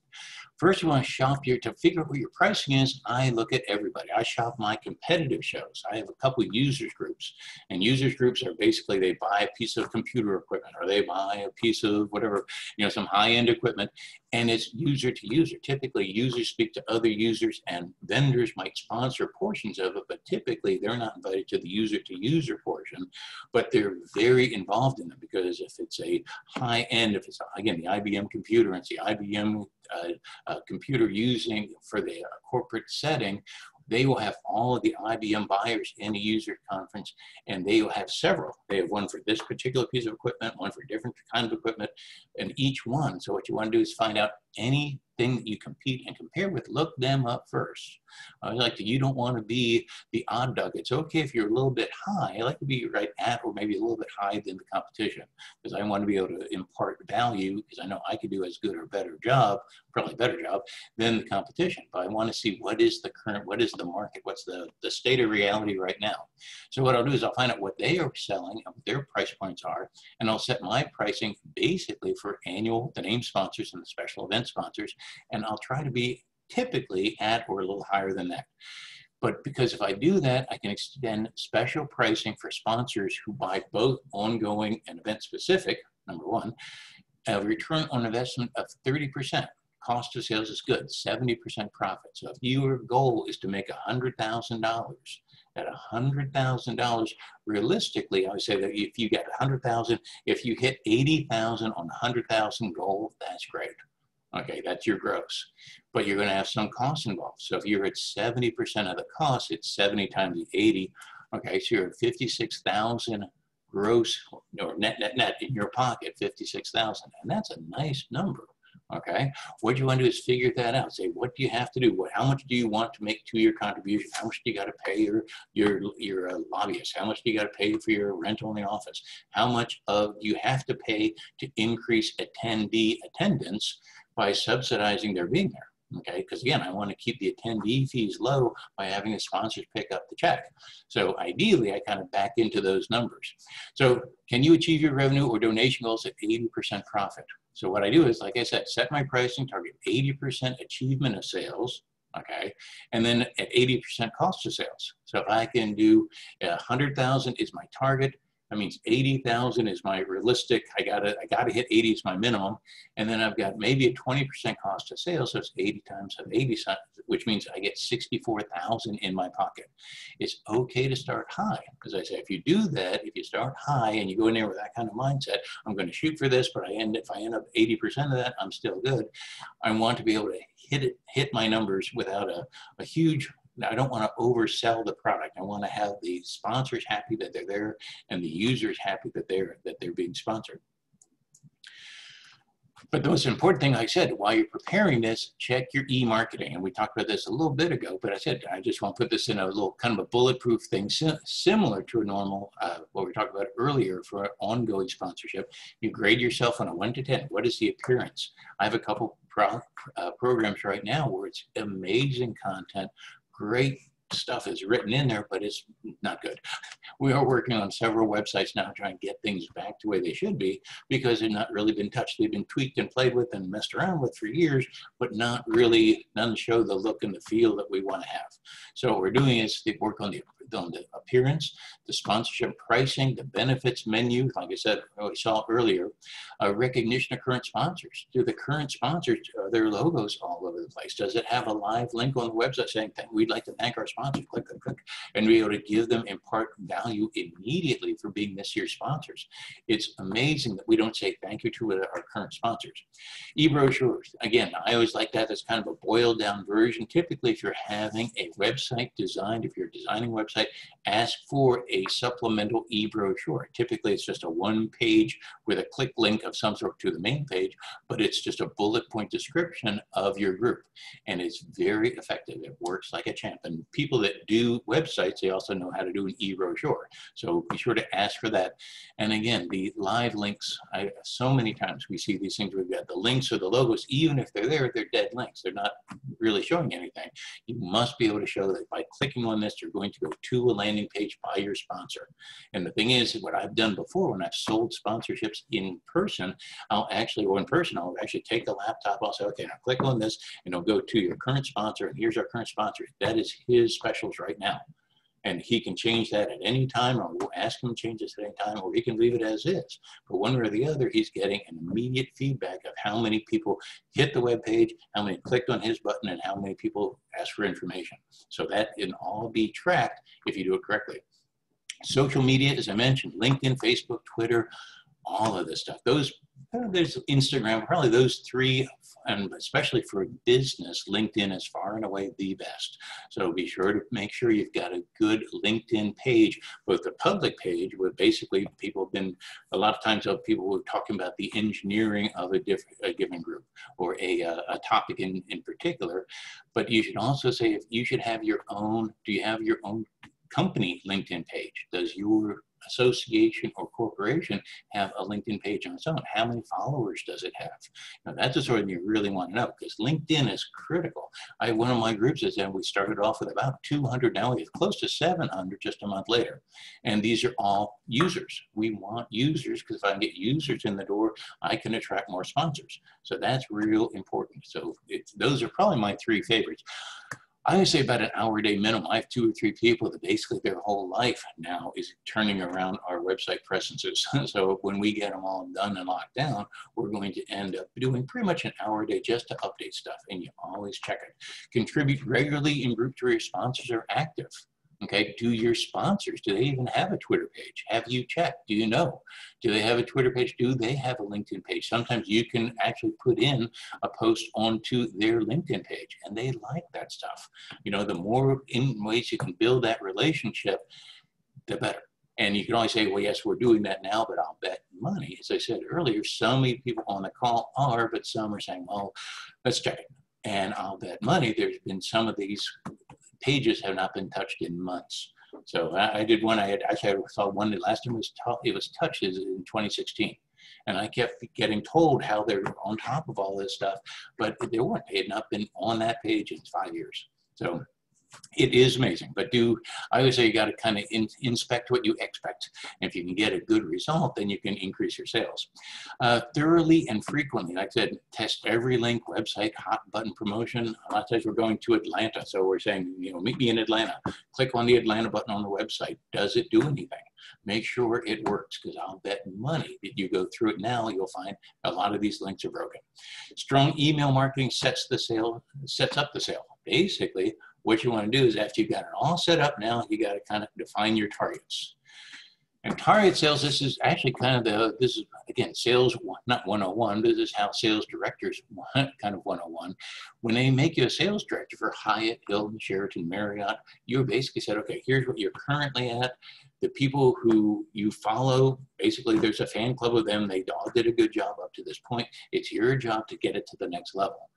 First, you want to shop to figure out what your pricing is. I look at everybody. I shop my competitive shows. I have a couple of users groups, and users groups are basically, they buy a piece of computer equipment, or they buy a piece of whatever, some high-end equipment, and it's user to user. Typically, users speak to other users, and vendors might sponsor portions of it, but typically they're not invited to the user portion, but they're very involved in them, because if it's a high-end, if it's, again, the IBM computer, and it's the IBM computer using for the corporate setting, they will have all of the IBM buyers in a user conference, and they will have several. They have one for this particular piece of equipment, one for different kind of equipment, and each one. So what you want to do is find out anything that you compete and compare with, look them up first. You don't want to be the odd dog. It's okay if you're a little bit high. I like to be right at or maybe a little bit higher than the competition, because I want to be able to impart value, because I know I could do as good or better job, probably better job, than the competition. But I want to see what is the current, what is the market, what's the state of reality right now. So what I'll do is I'll find out what they are selling and what their price points are, and I'll set my pricing basically for annual, the name sponsors and the special event sponsors, and I'll try to be typically at or a little higher than that. But because if I do that, I can extend special pricing for sponsors who buy both ongoing and event specific, number one, a return on investment of 30%. Cost of sales is good, 70% profit. So if your goal is to make $100,000, at $100,000, realistically, I would say that if you get 100,000, if you hit 80,000 on 100,000 goal, that's great. Okay, that's your gross, but you're going to have some costs involved. So if you're at 70% of the cost, it's 70 times the 80. Okay, so you're at 56,000 gross or net in your pocket, 56,000, and that's a nice number. Okay, what you want to do is figure that out. Say, what do you have to do? How much do you want to make to your contribution? How much do you got to pay your lobbyist? How much do you got to pay for your rental in the office? How much do you have to pay to increase attendee attendance by subsidizing their being there? Okay, because again, I want to keep the attendee fees low by having the sponsors pick up the check. So ideally, I kind of back into those numbers. So can you achieve your revenue or donation goals at 80% profit? So what I do is, like I said, set my pricing target, 80% achievement of sales, okay? And then at 80% cost of sales. So if I can do 100,000 is my target, that means 80,000 is my realistic. I gotta hit 80 is my minimum, and then I've got maybe a 20% cost of sales. So it's 80 times 80, which means I get 64,000 in my pocket. It's okay to start high, as I say. If you do that, if you start high and you go in there with that kind of mindset, I'm going to shoot for this, but if I end up 80% of that, I'm still good. I want to be able to hit my numbers without a huge. I don't want to oversell the product. I want to have the sponsors happy that they're there and the users happy that they're being sponsored. But the most important thing, like I said, while you're preparing this, check your e-marketing. And we talked about this a little bit ago, but I said, I just want to put this in a little kind of a bulletproof thing, similar to a normal, what we talked about earlier for ongoing sponsorship. You grade yourself on a 1 to 10. What is the appearance? I have a couple programs right now where it's amazing content, great stuff is written in there, but it's not good. We are working on several websites now trying to get things back to where they should be because they've not really been touched. They've been tweaked and played with and messed around with for years, but not really, none show the look and the feel that we want to have. So what we're doing is they work on the appearance, the sponsorship pricing, the benefits menu, like I said, we saw earlier, recognition of current sponsors. Do the current sponsors, are their logos all over the place? Does it have a live link on the website saying, we'd like to thank our sponsors, click, click, click, and be able to give them, impart value immediately for being this year's sponsors. It's amazing that we don't say thank you to our current sponsors. E-brochures, again, I always like that as kind of a boiled down version. Typically, if you're having a website designed, if you're designing a website, ask for a supplemental e-brochure. Typically, it's just a one-page with a click link of some sort to the main page, but it's just a bullet point description of your group. And it's very effective. It works like a champ. And people that do websites, they also know how to do an e-brochure. So be sure to ask for that. And again, the live links, so many times we see these things, we've got the links or the logos, even if they're there, they're dead links. They're not really showing anything. You must be able to show that by clicking on this, you're going to go to a landing page by your sponsor. And the thing is, what I've done before when I've sold sponsorships in person, I'll actually take the laptop, I'll say, okay, now click on this, and it'll go to your current sponsor, and here's our current sponsor. That is his specials right now. And he can change that at any time, or we'll ask him to change this at any time, or he can leave it as is. But one way or the other, he's getting an immediate feedback of how many people hit the web page, how many clicked on his button, and how many people asked for information. So that can all be tracked if you do it correctly. Social media, as I mentioned, LinkedIn, Facebook, Twitter, all of this stuff. There's Instagram, probably those three, and especially for business, LinkedIn is far and away the best. So be sure to make sure you've got a good LinkedIn page, both the public page, where basically people have been, a lot of times people were talking about the engineering of a given group or a topic in particular, but you should also say if you should have your own, do you have your own company LinkedIn page? Does your association or corporation have a LinkedIn page on its own? How many followers does it have? Now, that's the sort of thing you really want to know, because LinkedIn is critical. One of my groups is that we started off with about 200. Now we have close to 700 just a month later. And these are all users. We want users, because if I can get users in the door, I can attract more sponsors. So that's real important. So those are probably my three favorites. I would say about an hour a day minimum. I have 2 or 3 people that basically their whole life now is turning around our website presences. So when we get them all done and locked down, we're going to end up doing pretty much an hour a day just to update stuff. And you always check it. Contribute regularly in groups where your sponsors are active. Okay, do your sponsors, do they even have a Twitter page? Have you checked? Do you know? Do they have a Twitter page? Do they have a LinkedIn page? Sometimes you can actually put in a post onto their LinkedIn page and they like that stuff. You know, the more in ways you can build that relationship, the better. And you can always say, well, yes, we're doing that now, but I'll bet money. As I said earlier, so many people on the call are, but some are saying, well, let's check it. And I'll bet money there's been some of these pages have not been touched in months. So I did one, I saw one that last time it was touched in 2016. And I kept getting told how they're on top of all this stuff, but they weren't. They had not been on that page in 5 years. So it is amazing, but I always say you got to kind of inspect what you expect. And if you can get a good result, then you can increase your sales. Thoroughly and frequently, like I said, test every link, website, hot button promotion. A lot of times we're going to Atlanta, so we're saying, you know, meet me in Atlanta. Click on the Atlanta button on the website. Does it do anything? Make sure it works, because I'll bet money that you go through it now, you'll find a lot of these links are broken. Strong email marketing sets up the sale. Basically, what you want to do is after you've got it all set up now, you got to kind of define your targets. And target sales, this is actually kind of this is, again, sales, not 101, this is how sales directors kind of 101. When they make you a sales director for Hyatt, Hilton, Sheraton, Marriott, you basically said, okay, here's what you're currently at. The people who you follow, basically there's a fan club of them. They all did a good job up to this point. It's your job to get it to the next level.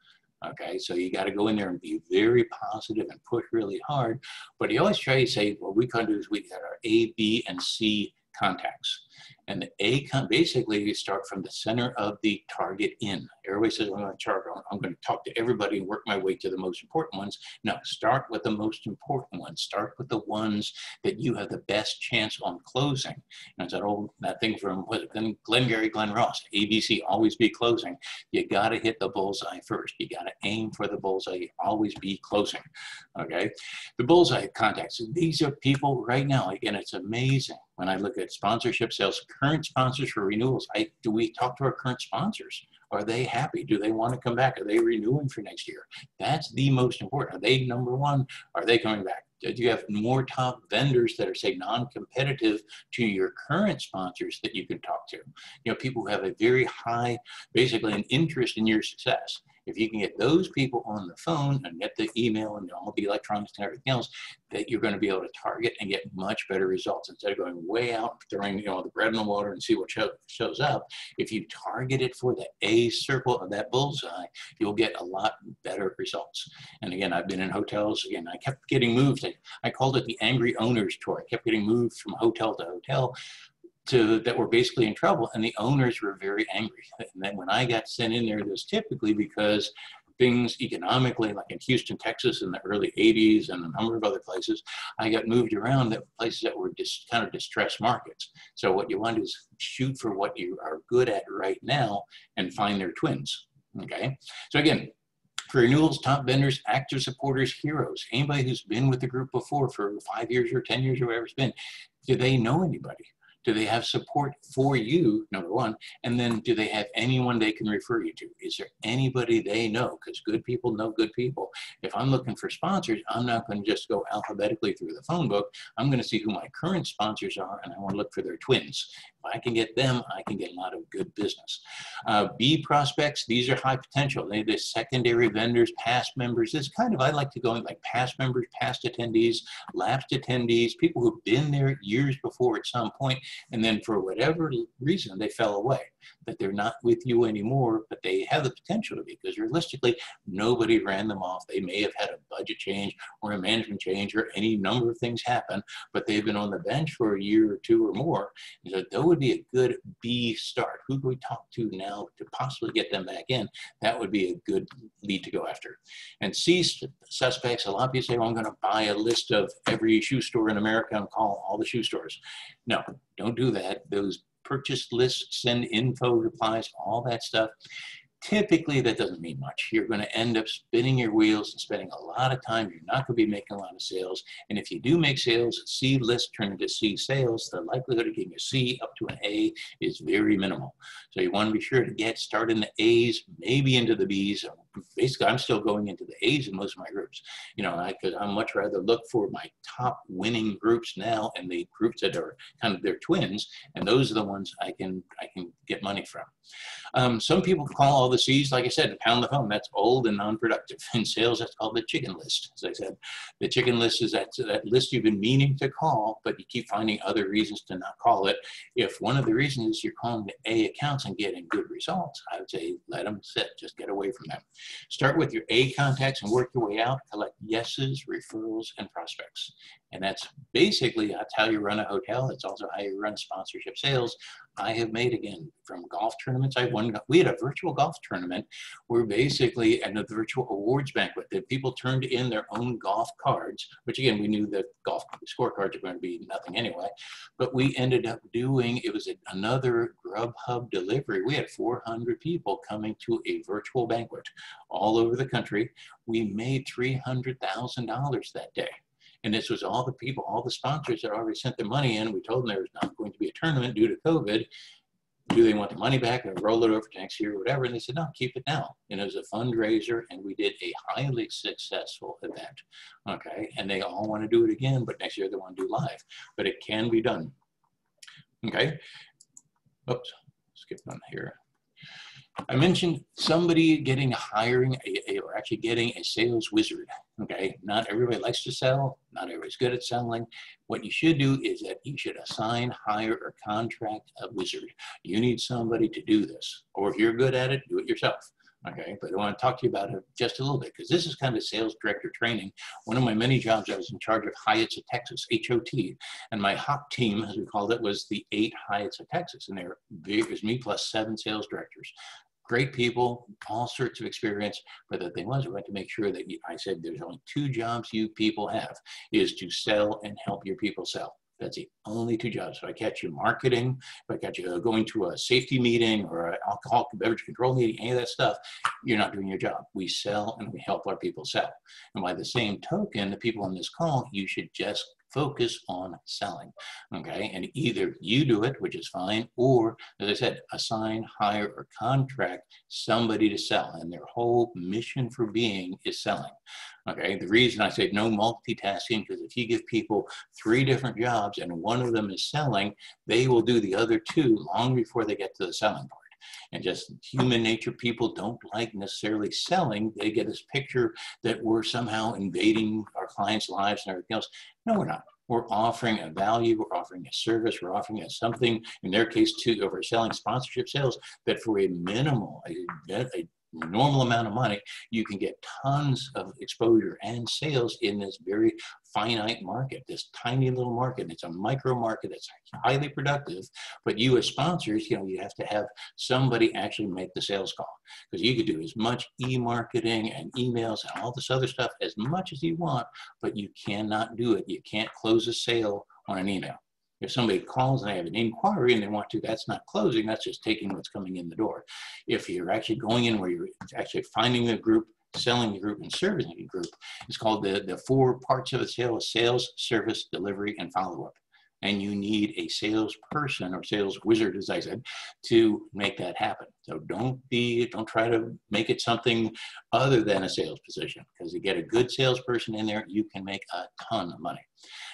Okay, so you got to go in there and be very positive and push really hard. But you always try to say, what we can do is we got our A, B, and C contacts. And the A, basically you start from the center of the target in. Everybody says, I'm going to talk to everybody and work my way to the most important ones. No, start with the most important ones. Start with the ones that you have the best chance on closing. And it's that thing from Glengarry Glen Ross, ABC, always be closing. You got to hit the bullseye first. You got to aim for the bullseye, always be closing. Okay, the bullseye contacts. These are people right now. Again, it's amazing when I look at sponsorship sales, current sponsors for renewals. Do we talk to our current sponsors? Are they happy? Do they want to come back? Are they renewing for next year? That's the most important. Are they number one? Are they coming back? Do you have more top vendors that are, say, non-competitive to your current sponsors that you can talk to? You know, people who have a very high, basically an interest in your success. If you can get those people on the phone and get the email and all the electronics and everything else, that you're going to be able to target and get much better results instead of going way out throwing, you know, the bread in the water and see what shows up. If you target it for the A circle of that bullseye, you'll get a lot better results. And again, I've been in hotels. Again, I kept getting moved. I called it the Angry Owners Tour. I kept getting moved from hotel to hotel that were basically in trouble, and the owners were very angry. And then when I got sent in there, it was typically because things economically, like in Houston, Texas in the early 80s and a number of other places, I got moved around to places that were just kind of distressed markets. So what you want is shoot for what you are good at right now and find their twins, okay? So again, for renewals, top vendors, active supporters, heroes, anybody who's been with the group before for 5 years or 10 years or whatever it's been, do they know anybody? Do they have support for you, number one? And then do they have anyone they can refer you to? Is there anybody they know? Because good people know good people. If I'm looking for sponsors, I'm not going to just go alphabetically through the phone book. I'm going to see who my current sponsors are, and I want to look for their twins. If I can get them, I can get a lot of good business. B prospects, these are high potential. They're the secondary vendors, past members. This kind of, I like to go in like past members, past attendees, lapsed attendees, people who've been there years before at some point, and then for whatever reason, they fell away, that they're not with you anymore, but they have the potential to be, because realistically, nobody ran them off. They may have had a budget change or a management change or any number of things happen, but they've been on the bench for a year or two or more. And so that would be a good B start. Who do we talk to now to possibly get them back in? That would be a good lead to go after. And C suspects, a lot of people say, well, I'm going to buy a list of every shoe store in America and call all the shoe stores. No, don't do that. Those purchase lists, send info replies, all that stuff. Typically, that doesn't mean much. You're going to end up spinning your wheels and spending a lot of time. You're not going to be making a lot of sales. And if you do make sales, C list turn into C sales, the likelihood of getting a C up to an A is very minimal. So you want to be sure to get started in the A's, maybe into the B's. Basically, I'm still going into the A's in most of my groups, you know, because I'm much rather look for my top winning groups now and the groups that are kind of their twins. And those are the ones I can get money from. Some people call all the C's, like I said, to pound the phone. That's old and non-productive. In sales, that's called the chicken list. As I said, the chicken list is that list you've been meaning to call, but you keep finding other reasons to not call it. If one of the reasons is you're calling the A accounts and getting good results, I would say let them sit, just get away from them. Start with your A contacts and work your way out. Collect yeses, referrals, and prospects. And that's basically, that's how you run a hotel. It's also how you run sponsorship sales. I have made, again, from golf tournaments, we had a virtual golf tournament where basically, and a virtual awards banquet, that people turned in their own golf cards, which again, we knew that golf scorecards are going to be nothing anyway, but we ended up doing, it was another Grubhub delivery. We had 400 people coming to a virtual banquet all over the country. We made $300,000 that day. And this was all the people, all the sponsors that already sent their money in. We told them there was not going to be a tournament due to COVID. Do they want the money back and roll it over to next year or whatever? And they said, no, keep it now. And it was a fundraiser, and we did a highly successful event. Okay, and they all want to do it again, but next year they want to do live. But it can be done. Okay, oops, skip one here. I mentioned somebody hiring or actually getting a sales wizard. Okay, not everybody likes to sell, not everybody's good at selling. What you should do is that you should assign, hire, or contract a wizard. You need somebody to do this, or if you're good at it, do it yourself. Okay, but I want to talk to you about it just a little bit, because this is kind of sales director training. One of my many jobs, I was in charge of Hyatts of Texas, HOT, and my hot team, as we called it, was the 8 Hyatts of Texas, and it was me plus 7 sales directors. Great people, all sorts of experience, but the thing was, we had to make sure that I said there's only 2 jobs you people have, is to sell and help your people sell. That's the only 2 jobs. If I catch you marketing, if I catch you going to a safety meeting or an alcohol beverage control meeting, any of that stuff, you're not doing your job. We sell and we help our people sell. And by the same token, the people on this call, you should just focus on selling, okay? And either you do it, which is fine, or, as I said, assign, hire, or contract somebody to sell. And their whole mission for being is selling, okay? The reason I say no multitasking, because if you give people 3 different jobs and one of them is selling, they will do the other 2 long before they get to the selling part. And just human nature, people don't like necessarily selling. They get this picture that we're somehow invading our clients' lives and everything else. No, we're not. We're offering a value, we're offering a service, we're offering a something, in their case too, if we're selling sponsorship sales, that for a minimal, a normal amount of money, you can get tons of exposure and sales in this very finite market, this tiny little market. It's a micro market that's highly productive, but you as sponsors, you know, you have to have somebody actually make the sales call, because you could do as much e-marketing and emails and all this other stuff as much as you want, but you cannot do it. You can't close a sale on an email. If somebody calls and they have an inquiry and they want to, that's not closing, that's just taking what's coming in the door. If you're actually going in where you're actually finding the group, selling the group, and servicing the group, it's called the 4 parts of a sale: sales, service, delivery, and follow-up. And you need a salesperson or sales wizard, as I said, to make that happen. So don't try to make it something other than a sales position, because you get a good salesperson in there, you can make a ton of money.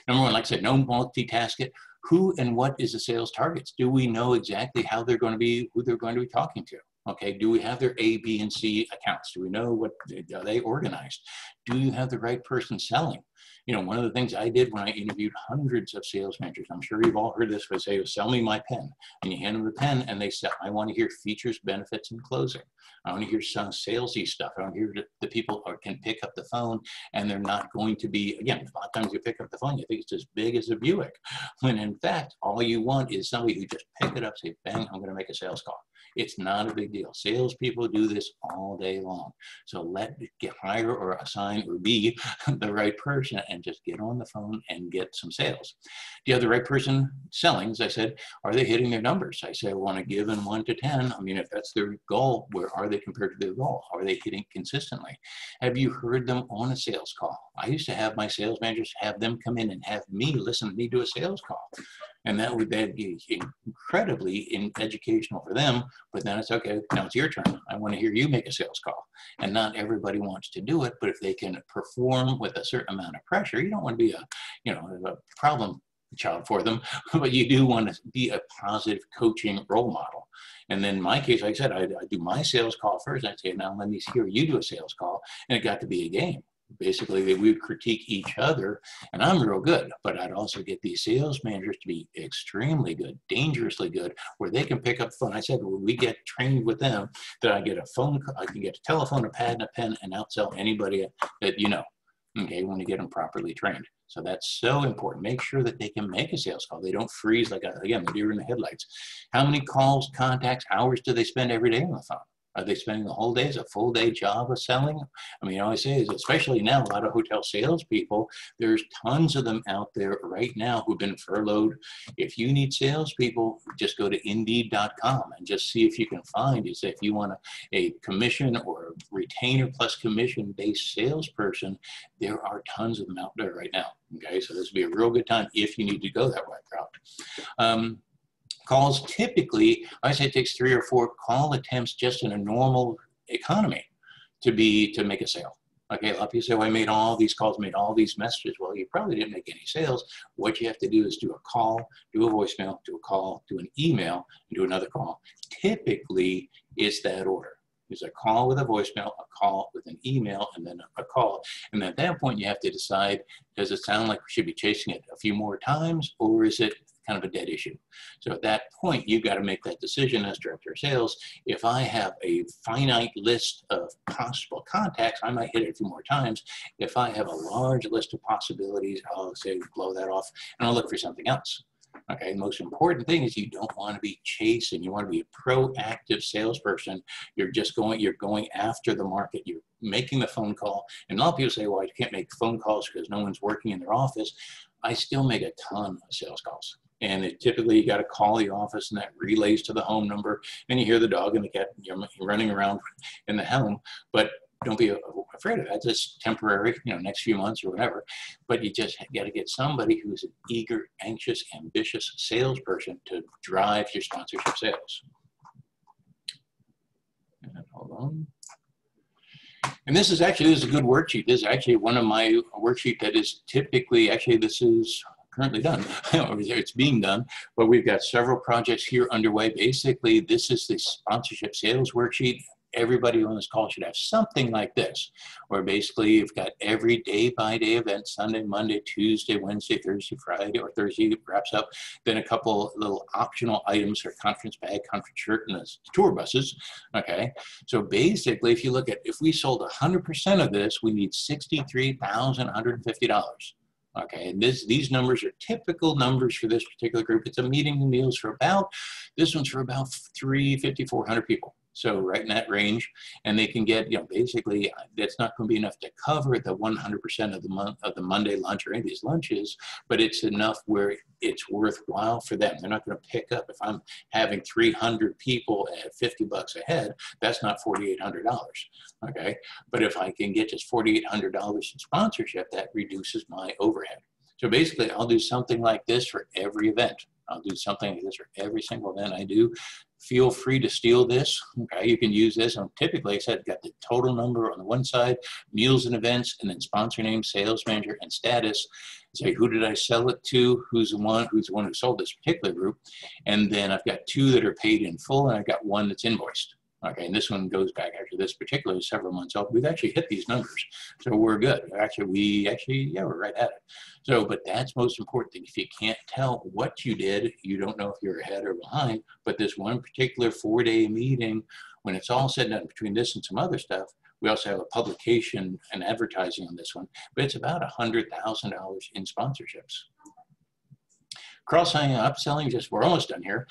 Number 1, like I said, no multitask it. Who and what is the sales targets? Do we know exactly how they're going to be, who they're going to be talking to? Okay, do we have their A, B, and C accounts? Do we know what, are they organized? Do you have the right person selling? You know, one of the things I did when I interviewed hundreds of sales managers, I'm sure you've all heard this, but say, sell me my pen. And you hand them the pen and they say, I want to hear features, benefits, and closing. I want to hear some salesy stuff. I want to hear the people can pick up the phone and they're not going to be, again, a lot of times you pick up the phone, you think it's as big as a Buick. When in fact, all you want is somebody who just pick it up, say, bang, I'm going to make a sales call. It's not a big deal. Salespeople do this all day long. So hire or assign or be the right person and just get on the phone and get some sales. Do you have the right person selling? As I said, are they hitting their numbers? I say, I want to give in 1 to 10. I mean, if that's their goal, where are they compared to their goal? Are they hitting consistently? Have you heard them on a sales call? I used to have my sales managers have them come in and have me listen to me do a sales call. And that would be incredibly educational for them. But then it's okay, now it's your turn. I want to hear you make a sales call. And not everybody wants to do it, but if they can perform with a certain amount of pressure, you don't want to be a problem child for them, but you do want to be a positive coaching role model. And then in my case, like I said, I do my sales call first. I say, now let me hear you do a sales call. And it got to be a game. Basically, we would critique each other, and I'm real good, but I'd also get these sales managers to be extremely good, dangerously good, where they can pick up the phone. I said, when we get trained with them, that I get a phone, I can get a telephone, a pad, and a pen, and outsell anybody that you know. Okay, when you get them properly trained. So that's so important. Make sure that they can make a sales call. They don't freeze like, again, the deer in the headlights. How many calls, contacts, hours do they spend every day on the phone? Are they spending the whole day? Is a full day job of selling? I mean, all I say is, especially now, a lot of hotel salespeople, there's tons of them out there right now who've been furloughed. If you need salespeople, just go to Indeed.com and just see if you can find, if you want a commission or a retainer plus commission based salesperson, there are tons of them out there right now. Okay, so this would be a real good time if you need to go that route. Calls typically, I say it takes 3 or 4 call attempts just in a normal economy to make a sale. Okay, a lot of people say, well, I made all these calls, made all these messages. Well, you probably didn't make any sales. What you have to do is do a call, do a voicemail, do a call, do an email, and do another call. Typically, it's that order. There's a call with a voicemail, a call with an email, and then a call. And at that point, you have to decide, does it sound like we should be chasing it a few more times, or is it kind of a dead issue? So at that point, you've got to make that decision as director of sales. If I have a finite list of possible contacts, I might hit it a few more times. If I have a large list of possibilities, I'll say blow that off and I'll look for something else. Okay, the most important thing is you don't want to be chasing. You want to be a proactive salesperson. You're going after the market. You're making the phone call. And a lot of people say, well, I can't make phone calls because no one's working in their office. I still make a ton of sales calls. And typically you got to call the office and that relays to the home number. And you hear the dog and the cat running around in the home. But don't be afraid of that. It's temporary, next few months or whatever. But you just got to get somebody who's an eager, anxious, ambitious salesperson to drive your sponsorship sales. And hold on. And this is a good worksheet. This is actually one of my worksheet that is typically, this is currently done, or it's being done, but we've got several projects here underway. Basically, this is the sponsorship sales worksheet. Everybody on this call should have something like this, where basically you've got every day-by-day event, Sunday, Monday, Tuesday, Wednesday, Thursday, Friday, or Thursday wraps up, then a couple little optional items for conference bag, conference shirt, and the tour buses, okay? So basically, if you look at, if we sold 100% of this, we need $63,150. Okay, and these numbers are typical numbers for this particular group. It's a meeting and meals for this one's for about 350, 400 people. So right in that range, and they can get, basically that's not going to be enough to cover the 100% of the Monday lunch or any of these lunches, but it's enough where it's worthwhile for them. They're not going to pick up. If I'm having 300 people at $50 a head, that's not $4,800. Okay, but if I can get just $4,800 in sponsorship, that reduces my overhead. So basically, I'll do something like this for every event. I'll do something like this for every single event I do. Feel free to steal this. Okay, you can use this. And typically, I said, got the total number on the one side, meals and events, and then sponsor name, sales manager, and status. Say, who did I sell it to? Who's the one who sold this particular group? And then I've got 2 that are paid in full, and I've got 1 that's invoiced. Okay, and this one goes back after this particular several months old. We've actually hit these numbers, so we're good. We're right at it. So, but that's most important thing. If you can't tell what you did, you don't know if you're ahead or behind. But this one particular 4-day meeting, when it's all said and done between this and some other stuff, we also have a publication and advertising on this one, but it's about $100,000 in sponsorships. Cross-selling and upselling, just we're almost done here.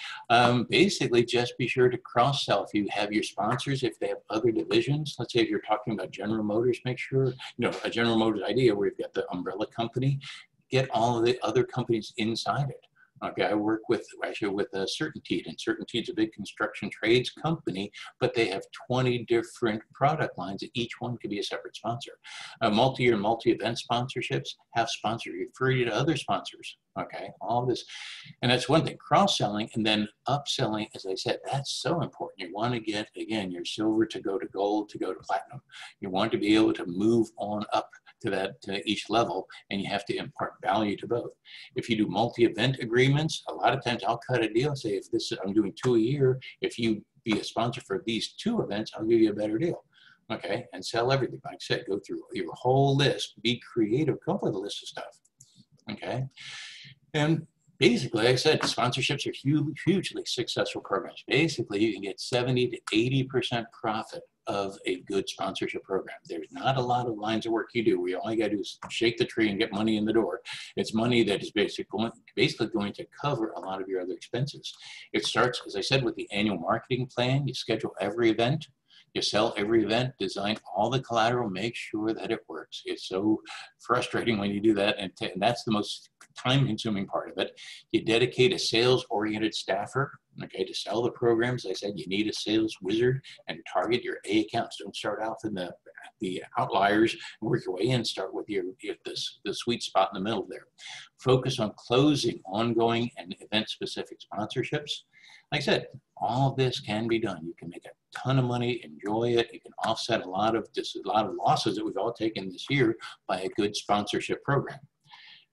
Basically, just be sure to cross-sell. If you have your sponsors, if they have other divisions, let's say if you're talking about General Motors, make sure, a General Motors idea where you've got the umbrella company, get all of the other companies inside it. Okay, I work actually with Certainteed, and Certainteed's a big construction trades company, but they have 20 different product lines. Each one could be a separate sponsor. Multi-year, multi-event sponsorships have sponsors, refer you to other sponsors. Okay, all this, and that's one thing. Cross-selling and then upselling, as I said, that's so important. You want to get, again, your silver to go to gold, to go to platinum. You want to be able to move on up to each level, and you have to impart value to both. If you do multi-event agreements, a lot of times I'll cut a deal and say, if I'm doing 2 a year, if you be a sponsor for these 2 events, I'll give you a better deal. Okay, and sell everything. Like I said, go through your whole list, be creative, come up with a list of stuff. Okay, and basically, like I said, sponsorships are hugely successful programs. Basically, you can get 70 to 80% profit of a good sponsorship program. There's not a lot of lines of work you do. All you got to do is shake the tree and get money in the door. It's money that is basically going to cover a lot of your other expenses. It starts, as I said, with the annual marketing plan. You schedule every event. You sell every event, design all the collateral, make sure that it works. It's so frustrating when you do that, and that's the most time-consuming part of it. You dedicate a sales-oriented staffer, okay, to sell the programs. As I said, you need a sales wizard and target your A accounts. Don't start off in the outliers, work your way in, start with the sweet spot in the middle there. Focus on closing ongoing and event-specific sponsorships. Like I said, all this can be done. You can make a ton of money, enjoy it. You can offset a lot of losses that we've all taken this year by a good sponsorship program.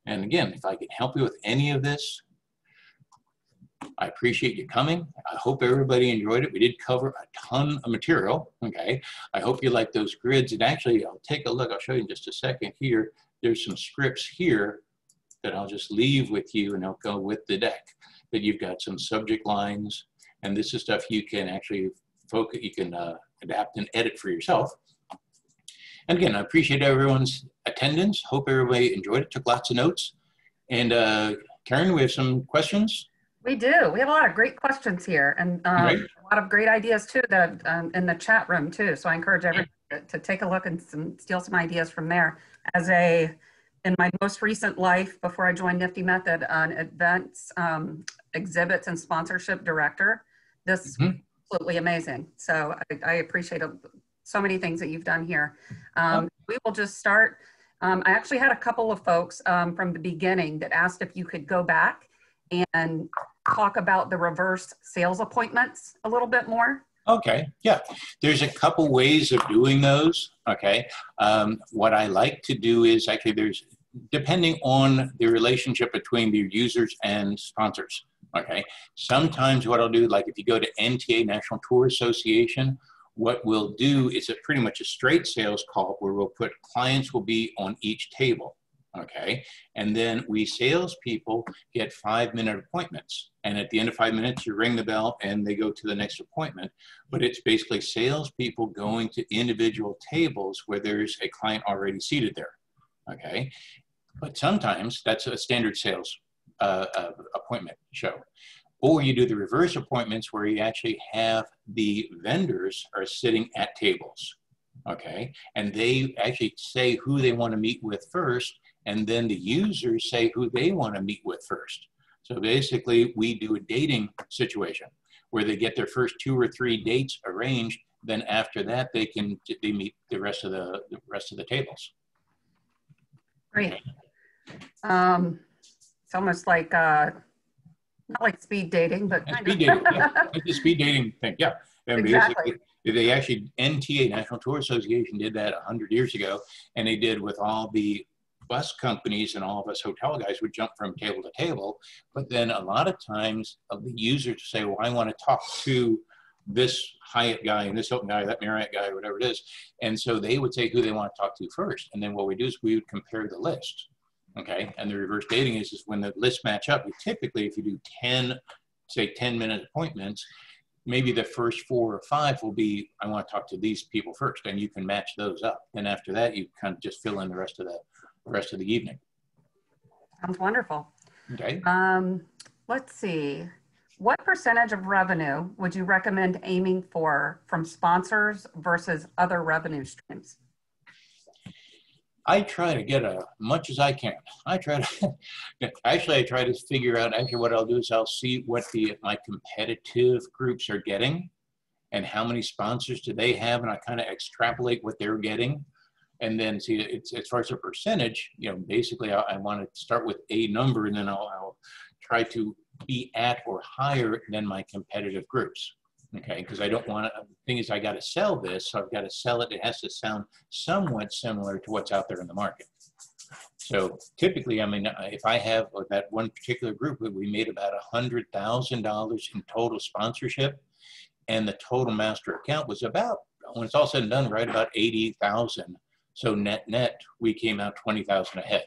And again, if I can help you with any of this, I appreciate you coming. I hope everybody enjoyed it. We did cover a ton of material, okay? I hope you like those grids. And actually, I'll take a look. I'll show you in just a second here. There's some scripts here that I'll just leave with you, and they'll go with the deck. That you've got some subject lines, and this is stuff you can actually focus, you can adapt and edit for yourself. And again, I appreciate everyone's attendance. Hope everybody enjoyed it, took lots of notes. And Karen, we have some questions. We do. We have a lot of great questions here, and a lot of great ideas too that in the chat room too. So I encourage everyone to take a look and steal some ideas from there. In my most recent life, before I joined Nifty Method, an events, exhibits, and sponsorship director, this is absolutely amazing. So I appreciate so many things that you've done here. We will just start. I actually had a couple of folks from the beginning that asked if you could go back and talk about the reverse sales appointments a little bit more. Okay, yeah. There's a couple ways of doing those, okay? What I like to do is actually depending on the relationship between the users and sponsors, okay? Sometimes what I'll do, like if you go to NTA, National Tour Association, what we'll do is pretty much a straight sales call where we'll put clients will be on each table, okay? And then we salespeople get 5-minute appointments. And at the end of 5 minutes, you ring the bell and they go to the next appointment. But it's basically salespeople going to individual tables where there's a client already seated there, okay? But sometimes that's a standard sales appointment show. Or you do the reverse appointments where you actually have the vendors are sitting at tables, okay? And they actually say who they want to meet with first, and then the users say who they want to meet with first. So basically, we do a dating situation where they get their first 2 or 3 dates arranged. Then after that, they meet the rest of the tables. Great. It's almost like not like speed dating, but kind speed dating. Yeah. It's the speed dating thing. Yeah. And exactly. They actually, NTA, National Tour Association, did that 100 years ago, and they did with all the bus companies, and all of us hotel guys would jump from table to table. But then a lot of times the users say, well, I want to talk to this Hyatt guy and this Hilton guy, that Marriott guy, whatever it is. And so they would say who they want to talk to first. And then what we do is we would compare the list. Okay. And the reverse dating is when the lists match up, typically if you do 10-minute appointments, maybe the first 4 or 5 will be, I want to talk to these people first, and you can match those up. And after that, you kind of just fill in the rest of the evening. Sounds wonderful. Okay. let's see. What percentage of revenue would you recommend aiming for from sponsors versus other revenue streams? I try to get as much as I can. I try to, actually, I try to figure out, actually what I'll do is I'll see what my competitive groups are getting and how many sponsors do they have, and I kind of extrapolate what they're getting. And then see, it's as far as a percentage, basically I want to start with a number, and then I'll try to be at or higher than my competitive groups. Okay, because I don't want to, the thing is I got to sell this, so I've got to sell it. It has to sound somewhat similar to what's out there in the market. So typically, I mean, if I have that one particular group, we made about $100,000 in total sponsorship, and the total master account was about, when it's all said and done, right about 80,000. So net, we came out 20,000 ahead.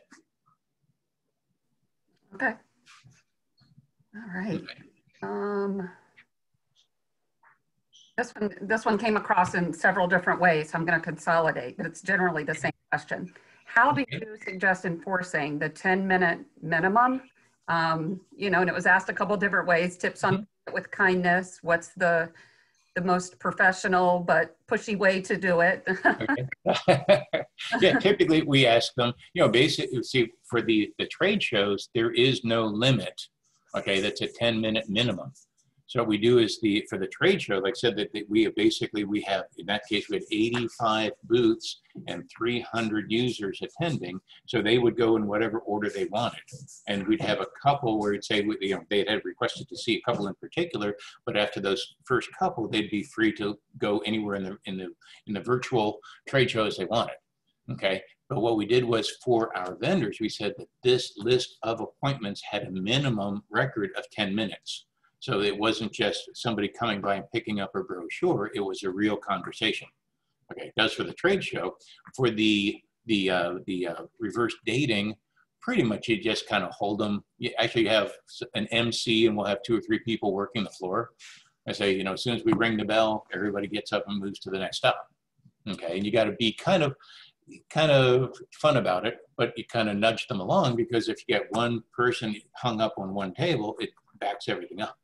Okay. All right. This one came across in several different ways. So I'm going to consolidate, but it's generally the same question. How do you suggest enforcing the 10-minute minimum? And it was asked a couple different ways. Tips on with kindness. What's the most professional but pushy way to do it? Okay. Yeah, typically we ask them, basically, see, for the trade shows, there is no limit. Okay, that's a 10-minute minimum. So what we do is for the trade show, like I said, that we have, in that case, we had 85 booths and 300 users attending. So they would go in whatever order they wanted. And we'd have a couple where it'd say, they had requested to see a couple in particular, but after those first couple, they'd be free to go anywhere in the virtual trade show as they wanted. Okay. But what we did was for our vendors, we said that this list of appointments had a minimum record of 10 minutes. So it wasn't just somebody coming by and picking up a brochure, it was a real conversation. Okay, it does for the trade show. For the reverse dating, pretty much you just kind of hold them. You actually have an MC and we'll have 2 or 3 people working the floor. I say, as soon as we ring the bell, everybody gets up and moves to the next stop. Okay, and you got to be kind of fun about it, but you kind of nudge them along, because if you get one person hung up on one table, it backs everything up.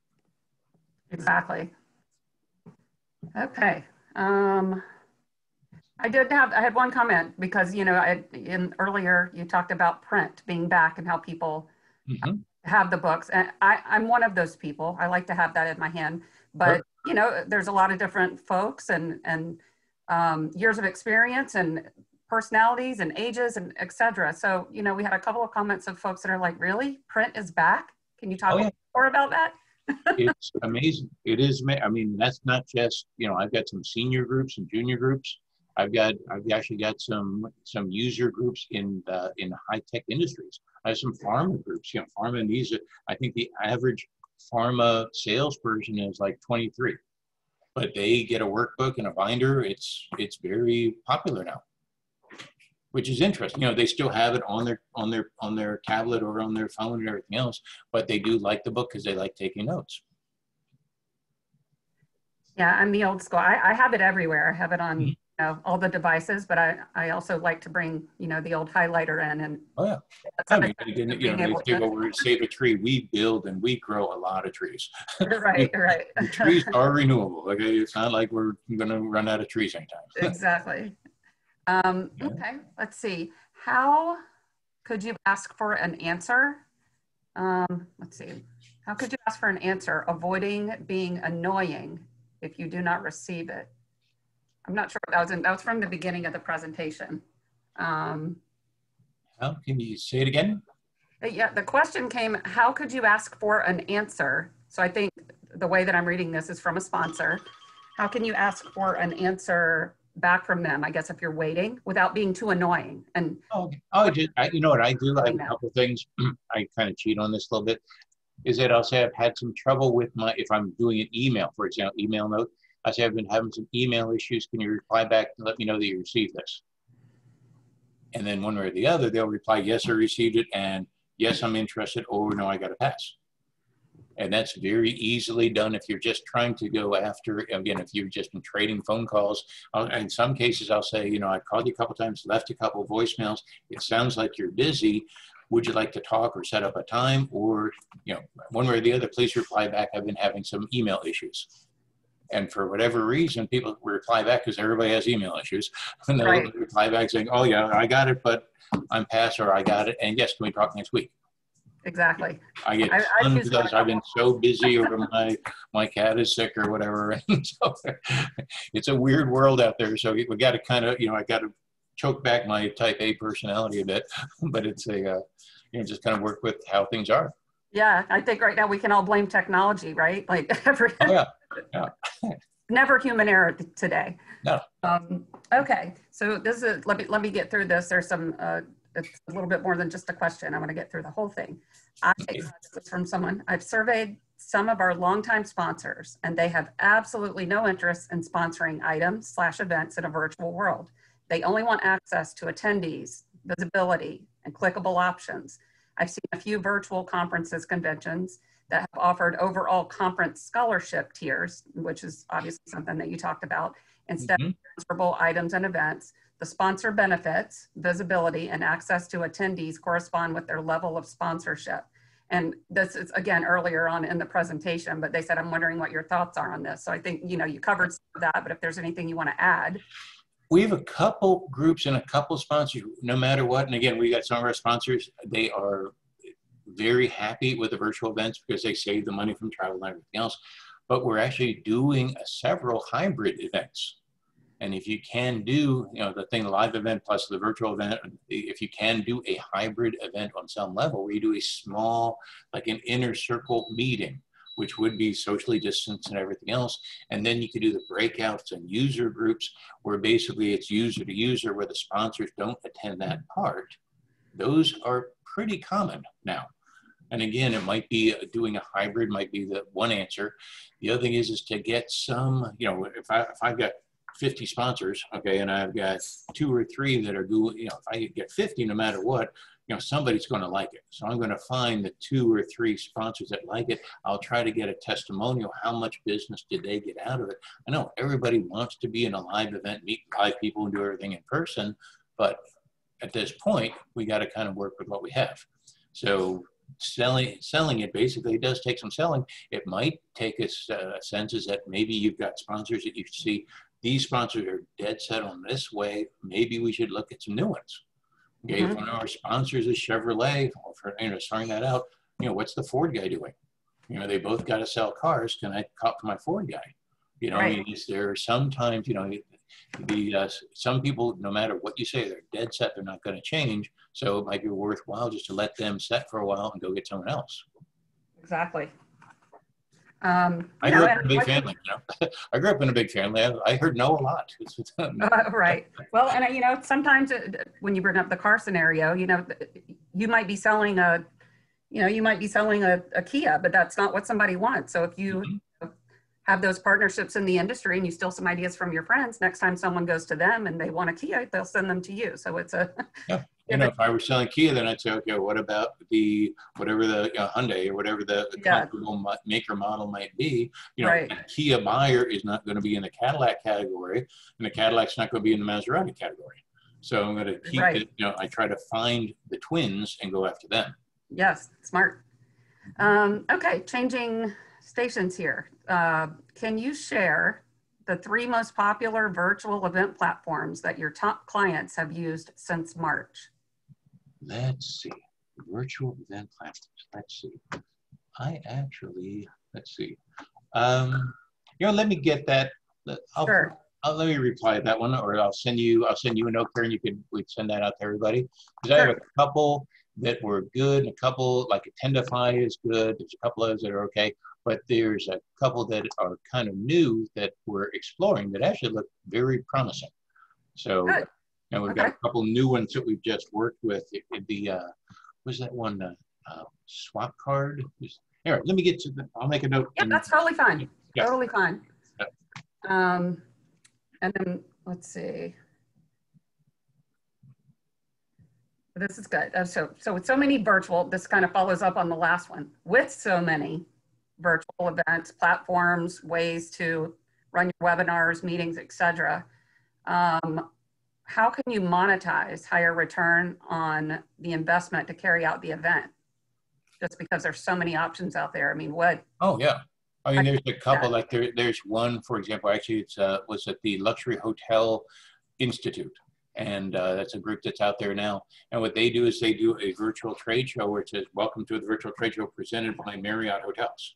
Exactly. Okay. I had one comment because, earlier you talked about print being back and how people have the books. And I'm one of those people. I like to have that in my hand, but there's a lot of different folks and years of experience and personalities and ages and et cetera. So, we had a couple of comments of folks that are like, really? Print is back? Can you talk more about that? It's amazing. It is. I mean, that's not just, I've got some senior groups and junior groups. I've actually got some user groups in high-tech industries. I have some pharma groups, pharma, and these are, I think the average pharma salesperson is like 23, but they get a workbook and a binder. It's very popular now, which is interesting. They still have it on their tablet or on their phone and everything else, but they do like the book because they like taking notes. Yeah, I'm the old school. I have it everywhere. I have it on all the devices, but I also like to bring the old highlighter in. And I mean, they say, well, we're going to save a tree. We build and we grow a lot of trees. Right. The trees are renewable. Okay, it's not like we're going to run out of trees anytime. Exactly. Okay, let's see. How could you ask for an answer? Let's see. How could you ask for an answer, avoiding being annoying if you do not receive it? I'm not sure what that was from the beginning of the presentation. How can you say it again? Yeah, the question came, how could you ask for an answer? So I think the way that I'm reading this is from a sponsor. How can you ask for an answer back from them, I guess, if you're waiting without being too annoying? And you know what I do? I have a couple things. I kind of cheat on this a little bit. Is that I'll say I've had some trouble with if I'm doing an email, for example, email note. I say I've been having some email issues. Can you reply back and let me know that you received this? And then one way or the other, they'll reply, yes, I received it, and yes, I'm interested, or no, I got to pass. And that's very easily done if you're just trying to go after, again, if you've just been trading phone calls. In some cases, I'll say, I called you a couple times, left a couple of voicemails. It sounds like you're busy. would you like to talk or set up a time? Or, one way or the other, please reply back. I've been having some email issues. And for whatever reason, people reply back because everybody has email issues. And they'll reply back saying, oh yeah, I got it, but I'm past, or I got it. And yes, can we talk next week? Exactly. I get tons of those. I've been so busy, or my cat is sick or whatever. And so it's a weird world out there. So we got to kind of, I got to choke back my type A personality a bit, but it's just kind of work with how things are. Yeah, I think right now we can all blame technology, right? Like Oh yeah. Never human error today. No. Okay, so this is, let me get through this. There's some, it's a little bit more than just a question. I'm going to get through the whole thing. This is from someone. I've surveyed some of our longtime sponsors, and they have absolutely no interest in sponsoring items/events in a virtual world. They only want access to attendees, visibility, and clickable options. I've seen a few virtual conferences, conventions that have offered overall conference scholarship tiers, which is obviously something that you talked about, instead of transferable items and events. The sponsor benefits, visibility, and access to attendees correspond with their level of sponsorship. And this is, again, earlier on in the presentation, but they said, I'm wondering what your thoughts are on this. So I think, you covered some of that, but if there's anything you want to add. We have a couple groups and a couple sponsors, no matter what. And again, we got some of our sponsors, they are very happy with the virtual events because they save the money from travel and everything else. But we're actually doing several hybrid events. And if you can do, the live event plus the virtual event, if you can do a hybrid event on some level where you do a small, like an inner circle meeting, which would be socially distanced and everything else. And then you could do the breakouts and user groups where basically it's user to user where the sponsors don't attend that part. Those are pretty common now. And again, it might be doing a hybrid might be the one answer. The other thing is to get some, if I've got 50 sponsors, okay, and I've got 2 or 3 that are doing, if I get 50, no matter what, somebody's going to like it. So I'm going to find the 2 or 3 sponsors that like it. I'll try to get a testimonial. How much business did they get out of it? I know everybody wants to be in a live event, meet live people and do everything in person, but at this point, we got to kind of work with what we have. So selling it basically does take some selling. It might take us senses that maybe you've got sponsors that you see, these sponsors are dead set on this way. Maybe we should look at some new ones. Okay, if one of our sponsors is Chevrolet, starting that out, what's the Ford guy doing? They both got to sell cars. Can I talk to my Ford guy? Right. Is there sometimes, some people, no matter what you say, they're dead set, they're not going to change. So it might be worthwhile just to let them set for a while and go get someone else. Exactly. I grew up in a big family. I grew up in a big family. I heard no a lot. Right. Well, and sometimes when you bring up the car scenario, you might be selling a Kia, but that's not what somebody wants. So if you have those partnerships in the industry and you steal some ideas from your friends, next time someone goes to them and they want a Kia, they'll send them to you. So it's a if I were selling Kia, then I'd say, okay, what about whatever the Hyundai or whatever the comparable maker model might be? Right. A Kia buyer is not going to be in the Cadillac category, and the Cadillac's not going to be in the Maserati category. So I'm going to keep it. I try to find the twins and go after them. Yes, smart. Okay, changing stations here. Can you share the 3 most popular virtual event platforms that your top clients have used since March? Let's see. Virtual event platforms. Let's see. Let's see. Let me get that. Sure. Let me reply to that one, or I'll send you a note there, and we send that out to everybody. Because I have a couple that were good, and a couple like Attendify is good. There's a couple others that are okay, but there's a couple that are kind of new that we're exploring that actually look very promising. So, we've got a couple new ones that we've just worked with. Was that one Swap Card? Here, let me get to I'll make a note. Yeah, that's totally fine. Yeah. Totally fine. Yeah. And then let's see. This is good. So with so many virtual, this kind of follows up on the last one. With so many virtual events, platforms, ways to run your webinars, meetings, etc. how can you monetize higher return on the investment to carry out the event? Just because there's so many options out there. I mean, what? Oh yeah. I mean, there's a couple, like there's one, for example, actually it's was at the Luxury Hotel Institute. And that's a group that's out there now. And what they do is they do a virtual trade show where it says, welcome to the virtual trade show presented by Marriott Hotels.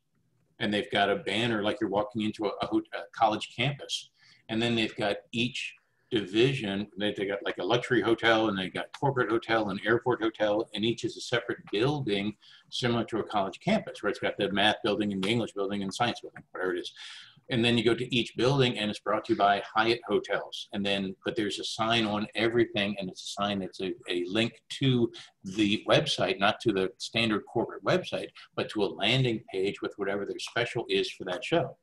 And they've got a banner like you're walking into a college campus. And then they've got each division, they got like a luxury hotel, and they got corporate hotel and airport hotel, and each is a separate building similar to a college campus, where it's got the math building and the English building and science building, whatever it is. And then you go to each building and it's brought to you by Hyatt Hotels. And then, but there's a sign on everything, and it's a sign that's a link to the website, not to the standard corporate website, but to a landing page with whatever their special is for that show.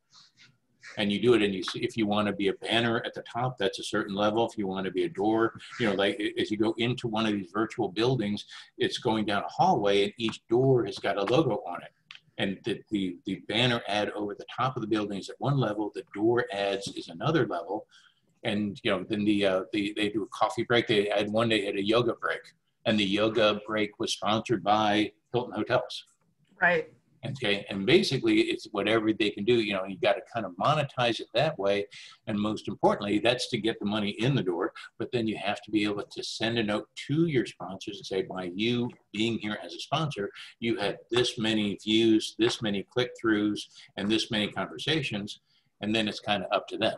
And you do it, and you see, if you want to be a banner at the top, that's a certain level. If you want to be a door, you know, like as you go into one of these virtual buildings, it's going down a hallway, and each door has got a logo on it. And the banner ad over the top of the building is at one level, the door ads is another level. And, you know, then they do a coffee break. They had one day had a yoga break, and the yoga break was sponsored by Hilton Hotels. Right. Okay, and basically it's whatever they can do. You know, you got to kind of monetize it that way. And most importantly, that's to get the money in the door. But then you have to be able to send a note to your sponsors and say, by you being here as a sponsor, you had this many views, this many click-throughs, and this many conversations. And then it's kind of up to them.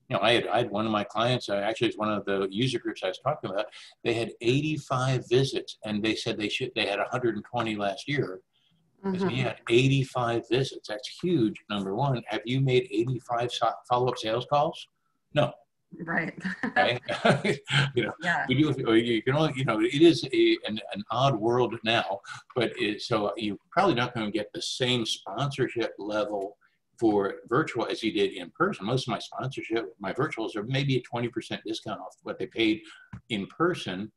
You know, I had one of my clients, actually it's one of the user groups I was talking about, they had 85 visits, and they said they had 120 last year. So you had 85 visits. That's huge, number one. Have you made 85 follow-up sales calls? No. Right. Okay. You know, yeah. we do, you can only, you know, it is an odd world now, but so you're probably not going to get the same sponsorship level for virtual as you did in person. Most of my sponsorship, my virtuals are maybe a 20% discount off what they paid in person.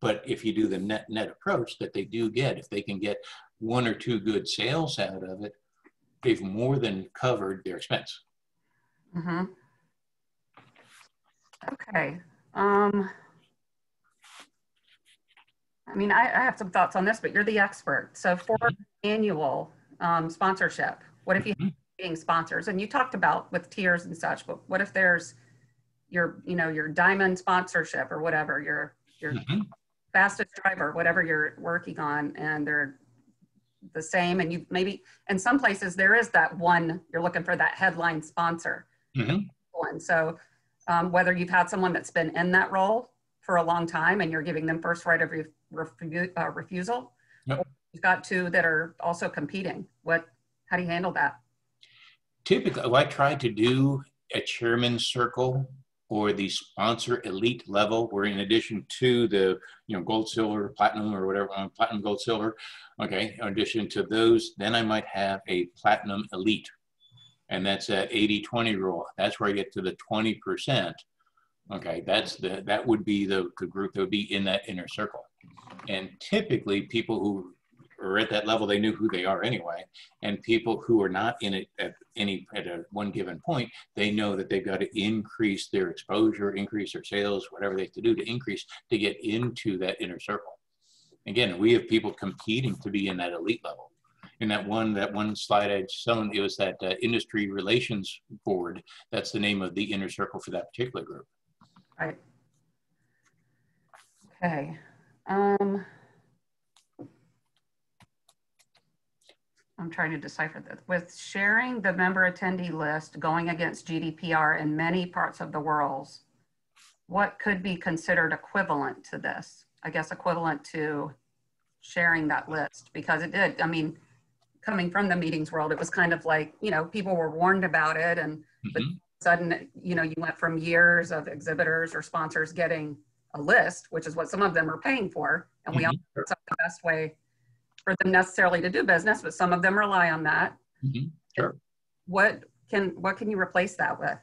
But if you do the net approach that they do get, if they can get one or two good sales out of it, they've more than covered their expense. Okay. I mean, I have some thoughts on this, but you're the expert. So for annual sponsorship, what if you have being sponsors? And you talked about with tiers and such, but what if there's your, you know, your diamond sponsorship or whatever, your fastest driver, whatever you're working on, and they're the same, and you maybe in some places there is that one, you're looking for that headline sponsor one. So whether you've had someone that's been in that role for a long time and you're giving them first right of refusal, or you've got two that are also competing, how do you handle that? Typically, I try to do a chairman's circle or the sponsor elite level, where in addition to the, you know, gold, silver, platinum, or whatever, platinum, gold, silver, okay, in addition to those, then I might have a platinum elite. And that's that 80-20 rule. That's where I get to the 20%. Okay, that would be the group that would be in that inner circle. And typically people who are at that level, they knew who they are anyway. And people who are not in it at a one given point, they know that they've got to increase their exposure, increase their sales, whatever they have to do to increase to get into that inner circle. Again, we have people competing to be in that elite level. In that one slide I'd shown, it was that industry relations board. That's the name of the inner circle for that particular group. Right. Okay. I'm trying to decipher this. With sharing the member attendee list going against GDPR in many parts of the world, what could be considered equivalent to this? I guess equivalent to sharing that list, because it did, I mean, coming from the meetings world, it was kind of like, you know, people were warned about it, and but all of a sudden, you know, you went from years of exhibitors or sponsors getting a list, which is what some of them are paying for, and we all know it's not the best way for them necessarily to do business, but some of them rely on that. Sure. What can you replace that with?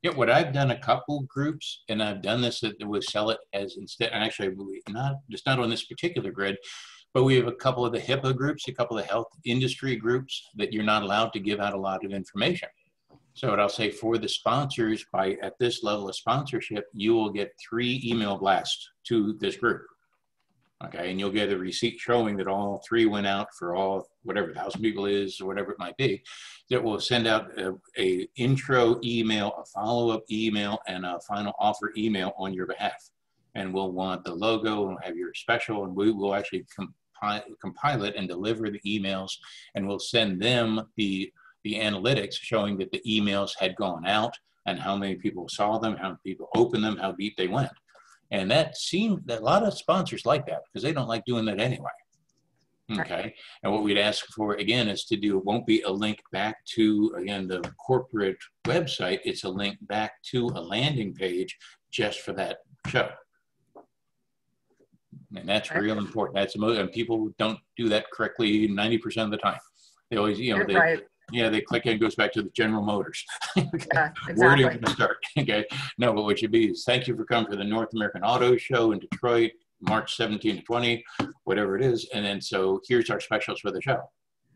Yeah, what I've done a couple groups, and I've done this that we sell it as instead, and actually not on this particular grid, but we have a couple of the HIPAA groups, a couple of the health industry groups that you're not allowed to give out a lot of information. So what I'll say for the sponsors, at this level of sponsorship, you will get 3 email blasts to this group. Okay, and you'll get a receipt showing that all 3 went out for all, whatever 1,000 people is, or whatever it might be, that will send out a intro email, a follow-up email, and a final offer email on your behalf. And we'll want the logo and have your special, and we will actually compile it and deliver the emails, and we'll send them the analytics showing that the emails had gone out and how many people saw them, how many people opened them, how deep they went. And that seemed that a lot of sponsors like that because they don't like doing that anyway. Okay. And what we'd ask for again is to do, it won't be a link back to, again, the corporate website. It's a link back to a landing page just for that show. And that's real important. That's the most, and people don't do that correctly 90% of the time. They always, you know, they click and it goes back to the General Motors. Okay. Yeah, exactly. Where do you want to start? Okay. No, but what should be is thank you for coming to the North American Auto Show in Detroit, March 17 to 20, whatever it is. And then so here's our specials for the show,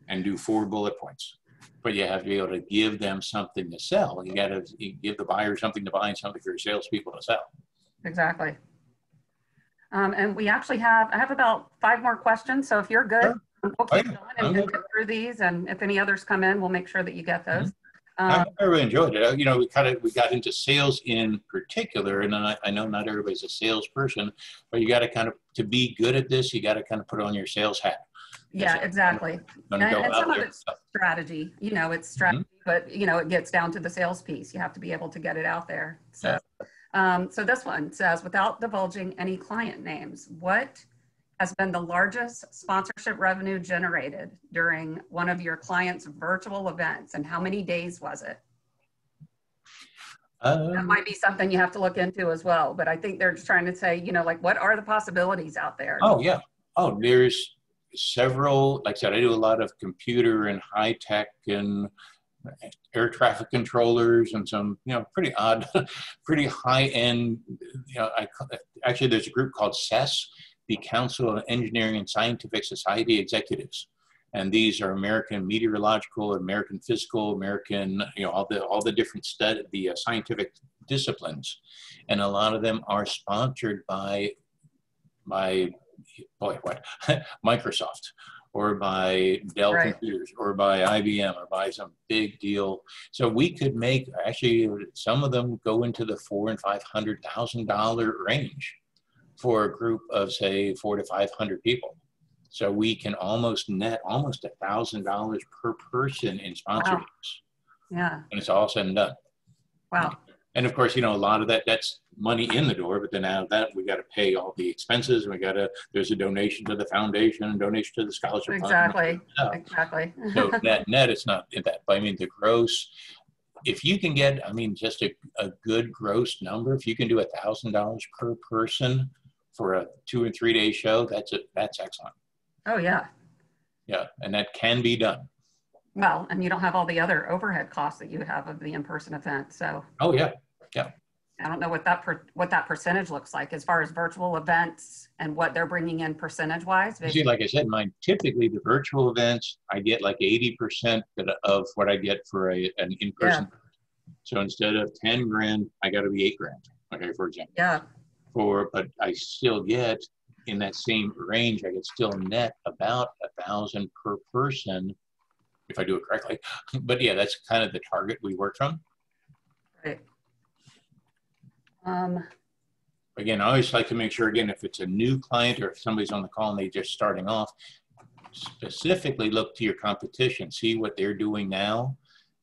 and do 4 bullet points. But you have to be able to give them something to sell. You got to give the buyer something to buy and something for your salespeople to sell. Exactly. And we actually I have about 5 more questions. So if you're good, Sure. we'll keep going and get through these. And if any others come in, we'll make sure that you get those. I really enjoyed it. You know, we got into sales in particular, and I know not everybody's a salesperson, but you got to kind of, to be good at this, you got to kind of put on your sales hat. Yeah, exactly. And some of it's strategy, you know, it's strategy, but you know, it gets down to the sales piece. You have to be able to get it out there. So, so this one says, without divulging any client names, what has been the largest sponsorship revenue generated during one of your clients' virtual events, and how many days was it? That might be something you have to look into as well, but I think they're just trying to say, you know, like, what are the possibilities out there? Oh, yeah. Oh, there's several, like I said, I do a lot of computer and high tech and air traffic controllers and some, you know, pretty odd, pretty high end, you know, actually there's a group called CES, the Council of Engineering and Scientific Society Executives. And these are American meteorological, American physical, American, you know, all the different scientific disciplines. And a lot of them are sponsored by Microsoft, or by Dell Computers, or by IBM, or by some big deal. So we could make, actually, some of them go into the $400,000 and $500,000 range for a group of, say, 400 to 500 people. So we can almost net almost $1,000 per person in sponsorships. Wow. Yeah. And it's all said and done. Wow. And of course, you know, a lot of that's money in the door, but then out of that, we got to pay all the expenses. And there's a donation to the foundation, and donation to the scholarship exactly. fund. Exactly. So net, it's not in that. But I mean, the gross, if you can get, I mean, just a good gross number, if you can do $1,000 per person for a 2 or 3 day show, that's excellent. Oh, yeah. Yeah, and that can be done. Well, and you don't have all the other overhead costs that you have of the in-person event, so. Oh, yeah, yeah. I don't know what that percentage looks like as far as virtual events and what they're bringing in percentage-wise. See, like I said, typically the virtual events, I get like 80% of what I get for an in-person. Yeah. So instead of 10 grand, I got to be 8 grand, okay, for example. Yeah. But I still get, in that same range, I could still net about 1,000 per person if I do it correctly. But yeah, that's kind of the target we work from. Right. Again, I always like to make sure, again, if it's a new client or if somebody's on the call and they're just starting off, specifically look to your competition, see what they're doing now.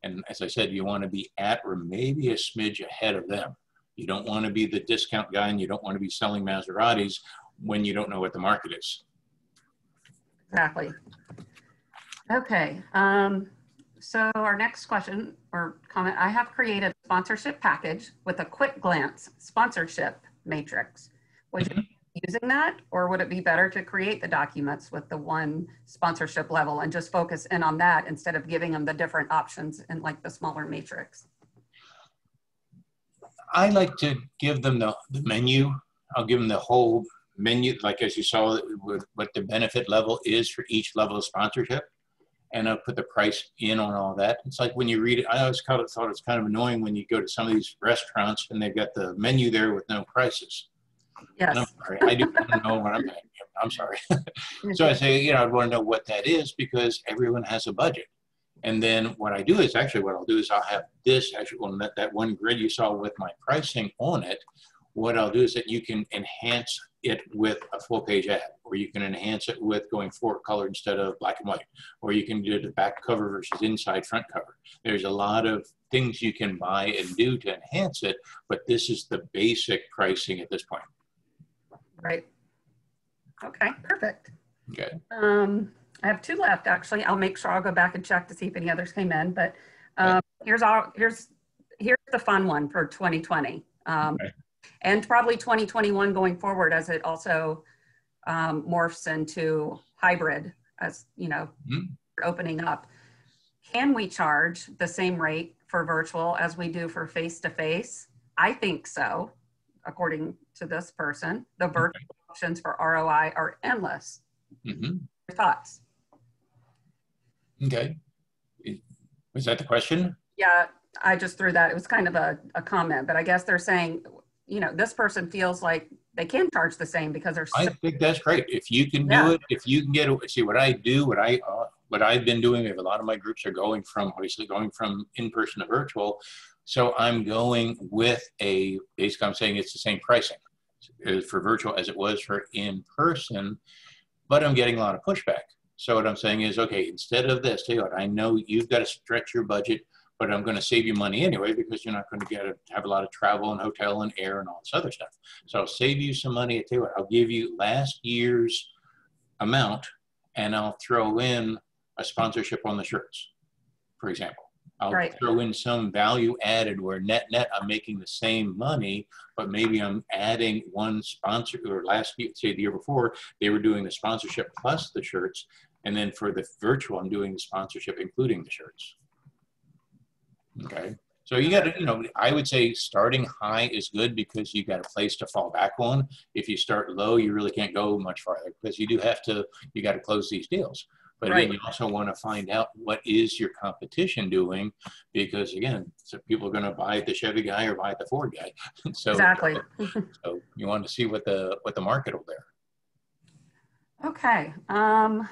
And as I said, you want to be at or maybe a smidge ahead of them. You don't want to be the discount guy, and you don't want to be selling Maseratis when you don't know what the market is. Exactly. Okay. So our next question or comment, I have created a sponsorship package with a quick glance sponsorship matrix. Would you be using that, or would it be better to create the documents with the one sponsorship level and just focus in on that instead of giving them the different options in like the smaller matrix? I like to give them the menu. I'll give them the whole menu, like as you saw, what the benefit level is for each level of sponsorship. and I'll put the price in on all that. It's like when you read it, I always thought it was kind of annoying when you go to some of these restaurants and they've got the menu there with no prices. Yes. And I'm sorry, I do want to know what I'm paying. I'm sorry. So I say, you know, I'd want to know what that is because everyone has a budget. And then what I do is actually what I'll do is I'll have this actually on that one grid you saw with my pricing on it. What I'll do is that you can enhance it with a full page ad, or you can enhance it with going forward color instead of black and white, or you can do the back cover versus inside front cover. There's a lot of things you can buy and do to enhance it, but this is the basic pricing at this point. Right. Okay, perfect. Okay. I have 2 left, actually. I'll make sure I'll go back and check to see if any others came in, but here's the fun one for 2020. Okay. And probably 2021 going forward as it also morphs into hybrid as, you know, opening up. Can we charge the same rate for virtual as we do for face-to-face? I think so, according to this person. The virtual options for ROI are endless. Your thoughts? Okay. Was that the question? Yeah, I just threw that. It was kind of a comment, but I guess they're saying, you know, this person feels like they can charge the same because they're. I think that's great. If you can do it, if you can get it, see what I do, what I've been doing, if a lot of my groups are going from, obviously going from in-person to virtual. So I'm going with basically I'm saying it's the same pricing for virtual as it was for in-person, but I'm getting a lot of pushback. So what I'm saying is, okay, instead of this, tell you what, I know you've got to stretch your budget, but I'm going to save you money anyway because you're not going to have a lot of travel and hotel and air and all this other stuff. So I'll save you some money. I tell you what, I'll give you last year's amount and I'll throw in a sponsorship on the shirts, for example. I'll throw in some value added where net I'm making the same money, but maybe I'm adding one sponsor, or last year, say the year before, they were doing the sponsorship plus the shirts. And then for the virtual, I'm doing the sponsorship, including the shirts. Okay. So you got to, you know, I would say starting high is good because you got a place to fall back on. If you start low, you really can't go much farther because you got to close these deals. But again, you also want to find out what is your competition doing because again, so people are going to buy the Chevy guy or buy the Ford guy. So, exactly. So you want to see what the market will bear. Okay. I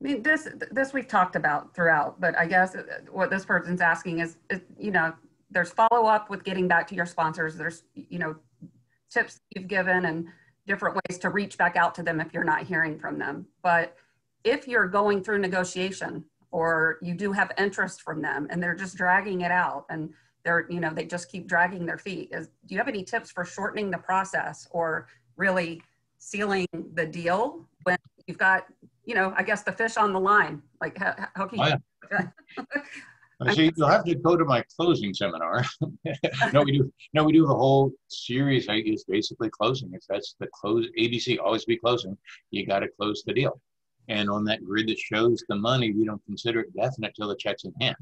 mean, this we've talked about throughout, but I guess what this person's asking is, you know, there's follow up with getting back to your sponsors. There's, you know, tips you've given and different ways to reach back out to them if you're not hearing from them. But if you're going through negotiation or you do have interest from them and they're just dragging it out and they're, you know, they just keep dragging their feet, do you have any tips for shortening the process or really sealing the deal when you've got, you know, I guess the fish on the line? Like how can you? See, you'll have to go to my closing seminar. No, we do the whole series. Is basically closing. That's the close. ABC, always be closing. You got to close the deal. And on that grid that shows the money, we don't consider it definite till the check's in hand.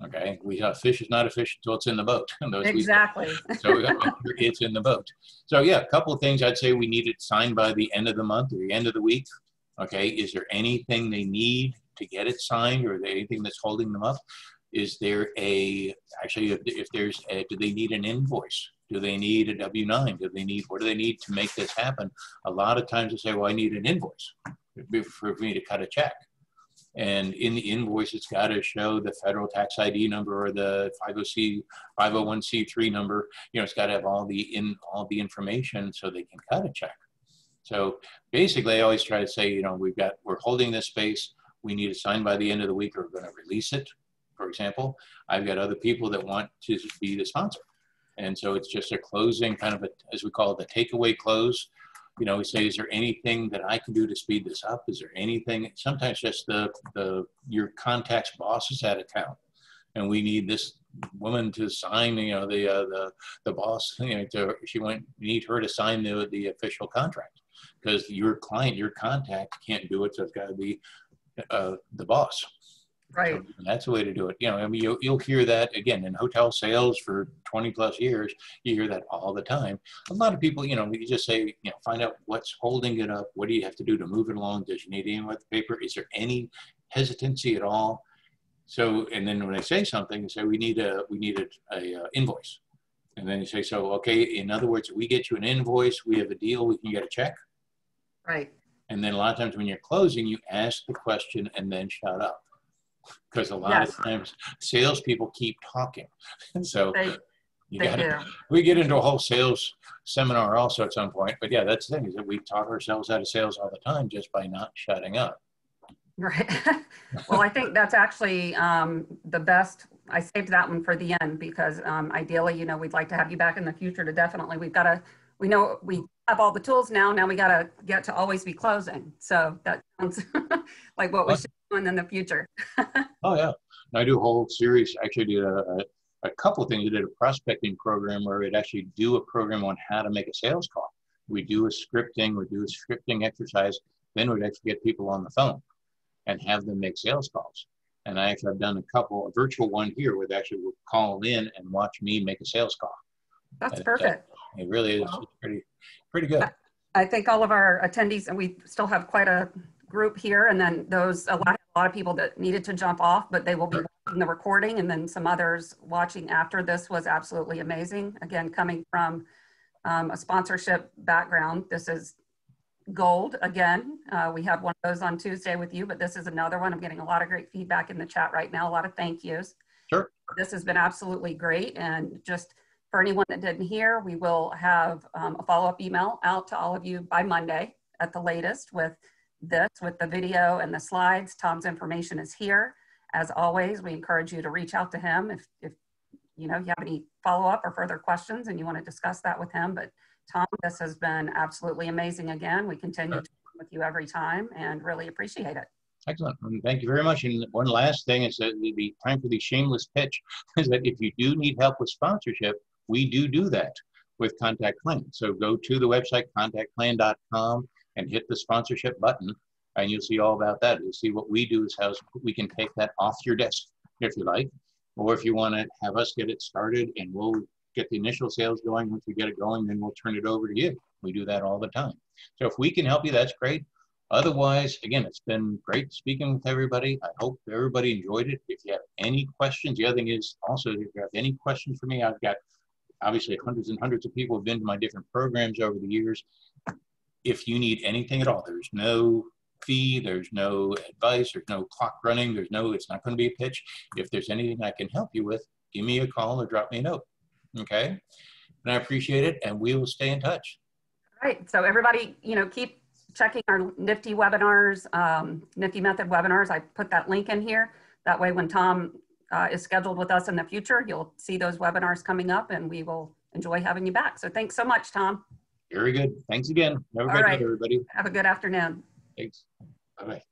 Okay, a fish is not a fish until it's in the boat. Exactly. So we got to make sure it's in the boat. So yeah, a couple of things I'd say we need it signed by the end of the month or the end of the week. Okay, is there anything they need to get it signed, or anything that's holding them up? Is there actually, if there's do they need an invoice? Do they need a W-9? What do they need to make this happen? A lot of times they say, well, I need an invoice for me to cut a check. And in the invoice, it's got to show the federal tax ID number or the 501c3 number. You know, it's got to have all the information so they can cut a check. So basically, I always try to say, you know, we're holding this space. We need it signed by the end of the week, or we're going to release it. For example, I've got other people that want to be the sponsor. And so it's just a closing, kind of as we call it, the takeaway close. You know, we say, is there anything that I can do to speed this up? Is there anything, sometimes just your contact's boss is out of town and we need this woman to sign, you know, the boss, you know, need her to sign the official contract because your client, your contact can't do it. So it's got to be the boss. Right. So that's the way to do it. You know, I mean, you'll hear that again in hotel sales for 20 plus years. You hear that all the time. A lot of people, you know, you just say, you know, find out what's holding it up. What do you have to do to move it along? Does you need any with paper? Is there any hesitancy at all? So, and then when they say something, they say we need a invoice. And then you say, so, okay, in other words, we get you an invoice, we have a deal, we can get a check. Right. And then a lot of times when you're closing, you ask the question and then shut up. Because a lot of times salespeople keep talking. And so we get into a whole sales seminar also at some point. But yeah, that's the thing, is that we talk ourselves out of sales all the time just by not shutting up. Right. Well, I think that's actually the best. I saved that one for the end because ideally, you know, we'd like to have you back in the future to definitely, we know we have all the tools now. Now we got to get to always be closing. So that sounds like what we should do in the future. Oh, yeah. I do a whole series. Actually did a couple of things. We did a prospecting program where we'd actually do a program on how to make a sales call. We do a scripting exercise. Then we'd actually get people on the phone and have them make sales calls. And I actually have done a virtual one here where they actually will call in and watch me make a sales call. That's perfect. It really is pretty good. I think all of our attendees, and we still have quite a group here, and then a lot of people that needed to jump off, but they will be watching the recording, and then some others watching after. This was absolutely amazing. Again, coming from a sponsorship background, this is gold. Again, we had one of those on Tuesday with you, but this is another one. I'm getting a lot of great feedback in the chat right now, a lot of thank yous. Sure. This has been absolutely great. And just for anyone that didn't hear, we will have a follow-up email out to all of you by Monday at the latest with the video and the slides. Tom's information is here. As always, we encourage you to reach out to him if you know, you have any follow-up or further questions and you want to discuss that with him. But Tom, this has been absolutely amazing again. We continue to work with you every time and really appreciate it. Excellent. Thank you very much. And one last thing is that the time for the shameless pitch is that if you do need help with sponsorship, we do that with Contact Plan. So go to the website, contactplan.com, and hit the sponsorship button, and you'll see all about that. You'll see what we do is how we can take that off your desk, if you like, or if you want to have us get it started and we'll get the initial sales going. Once we get it going, then we'll turn it over to you. We do that all the time. So if we can help you, that's great. Otherwise, again, it's been great speaking with everybody. I hope everybody enjoyed it. If you have any questions, the other thing is also, if you have any questions for me, I've got obviously hundreds and hundreds of people who have been to my different programs over the years. If you need anything at all, there's no fee, there's no advice, there's no clock running, it's not going to be a pitch. If there's anything I can help you with, give me a call or drop me a note. Okay. And I appreciate it, and we will stay in touch. All right. So everybody, you know, keep checking our Nifty webinars, Nifty Method webinars. I put that link in here. That way, when Tom is scheduled with us in the future, you'll see those webinars coming up, and we will enjoy having you back. So thanks so much, Tom. Very good. Thanks again. Have a great day, everybody. Have a good afternoon. Thanks. Bye-bye.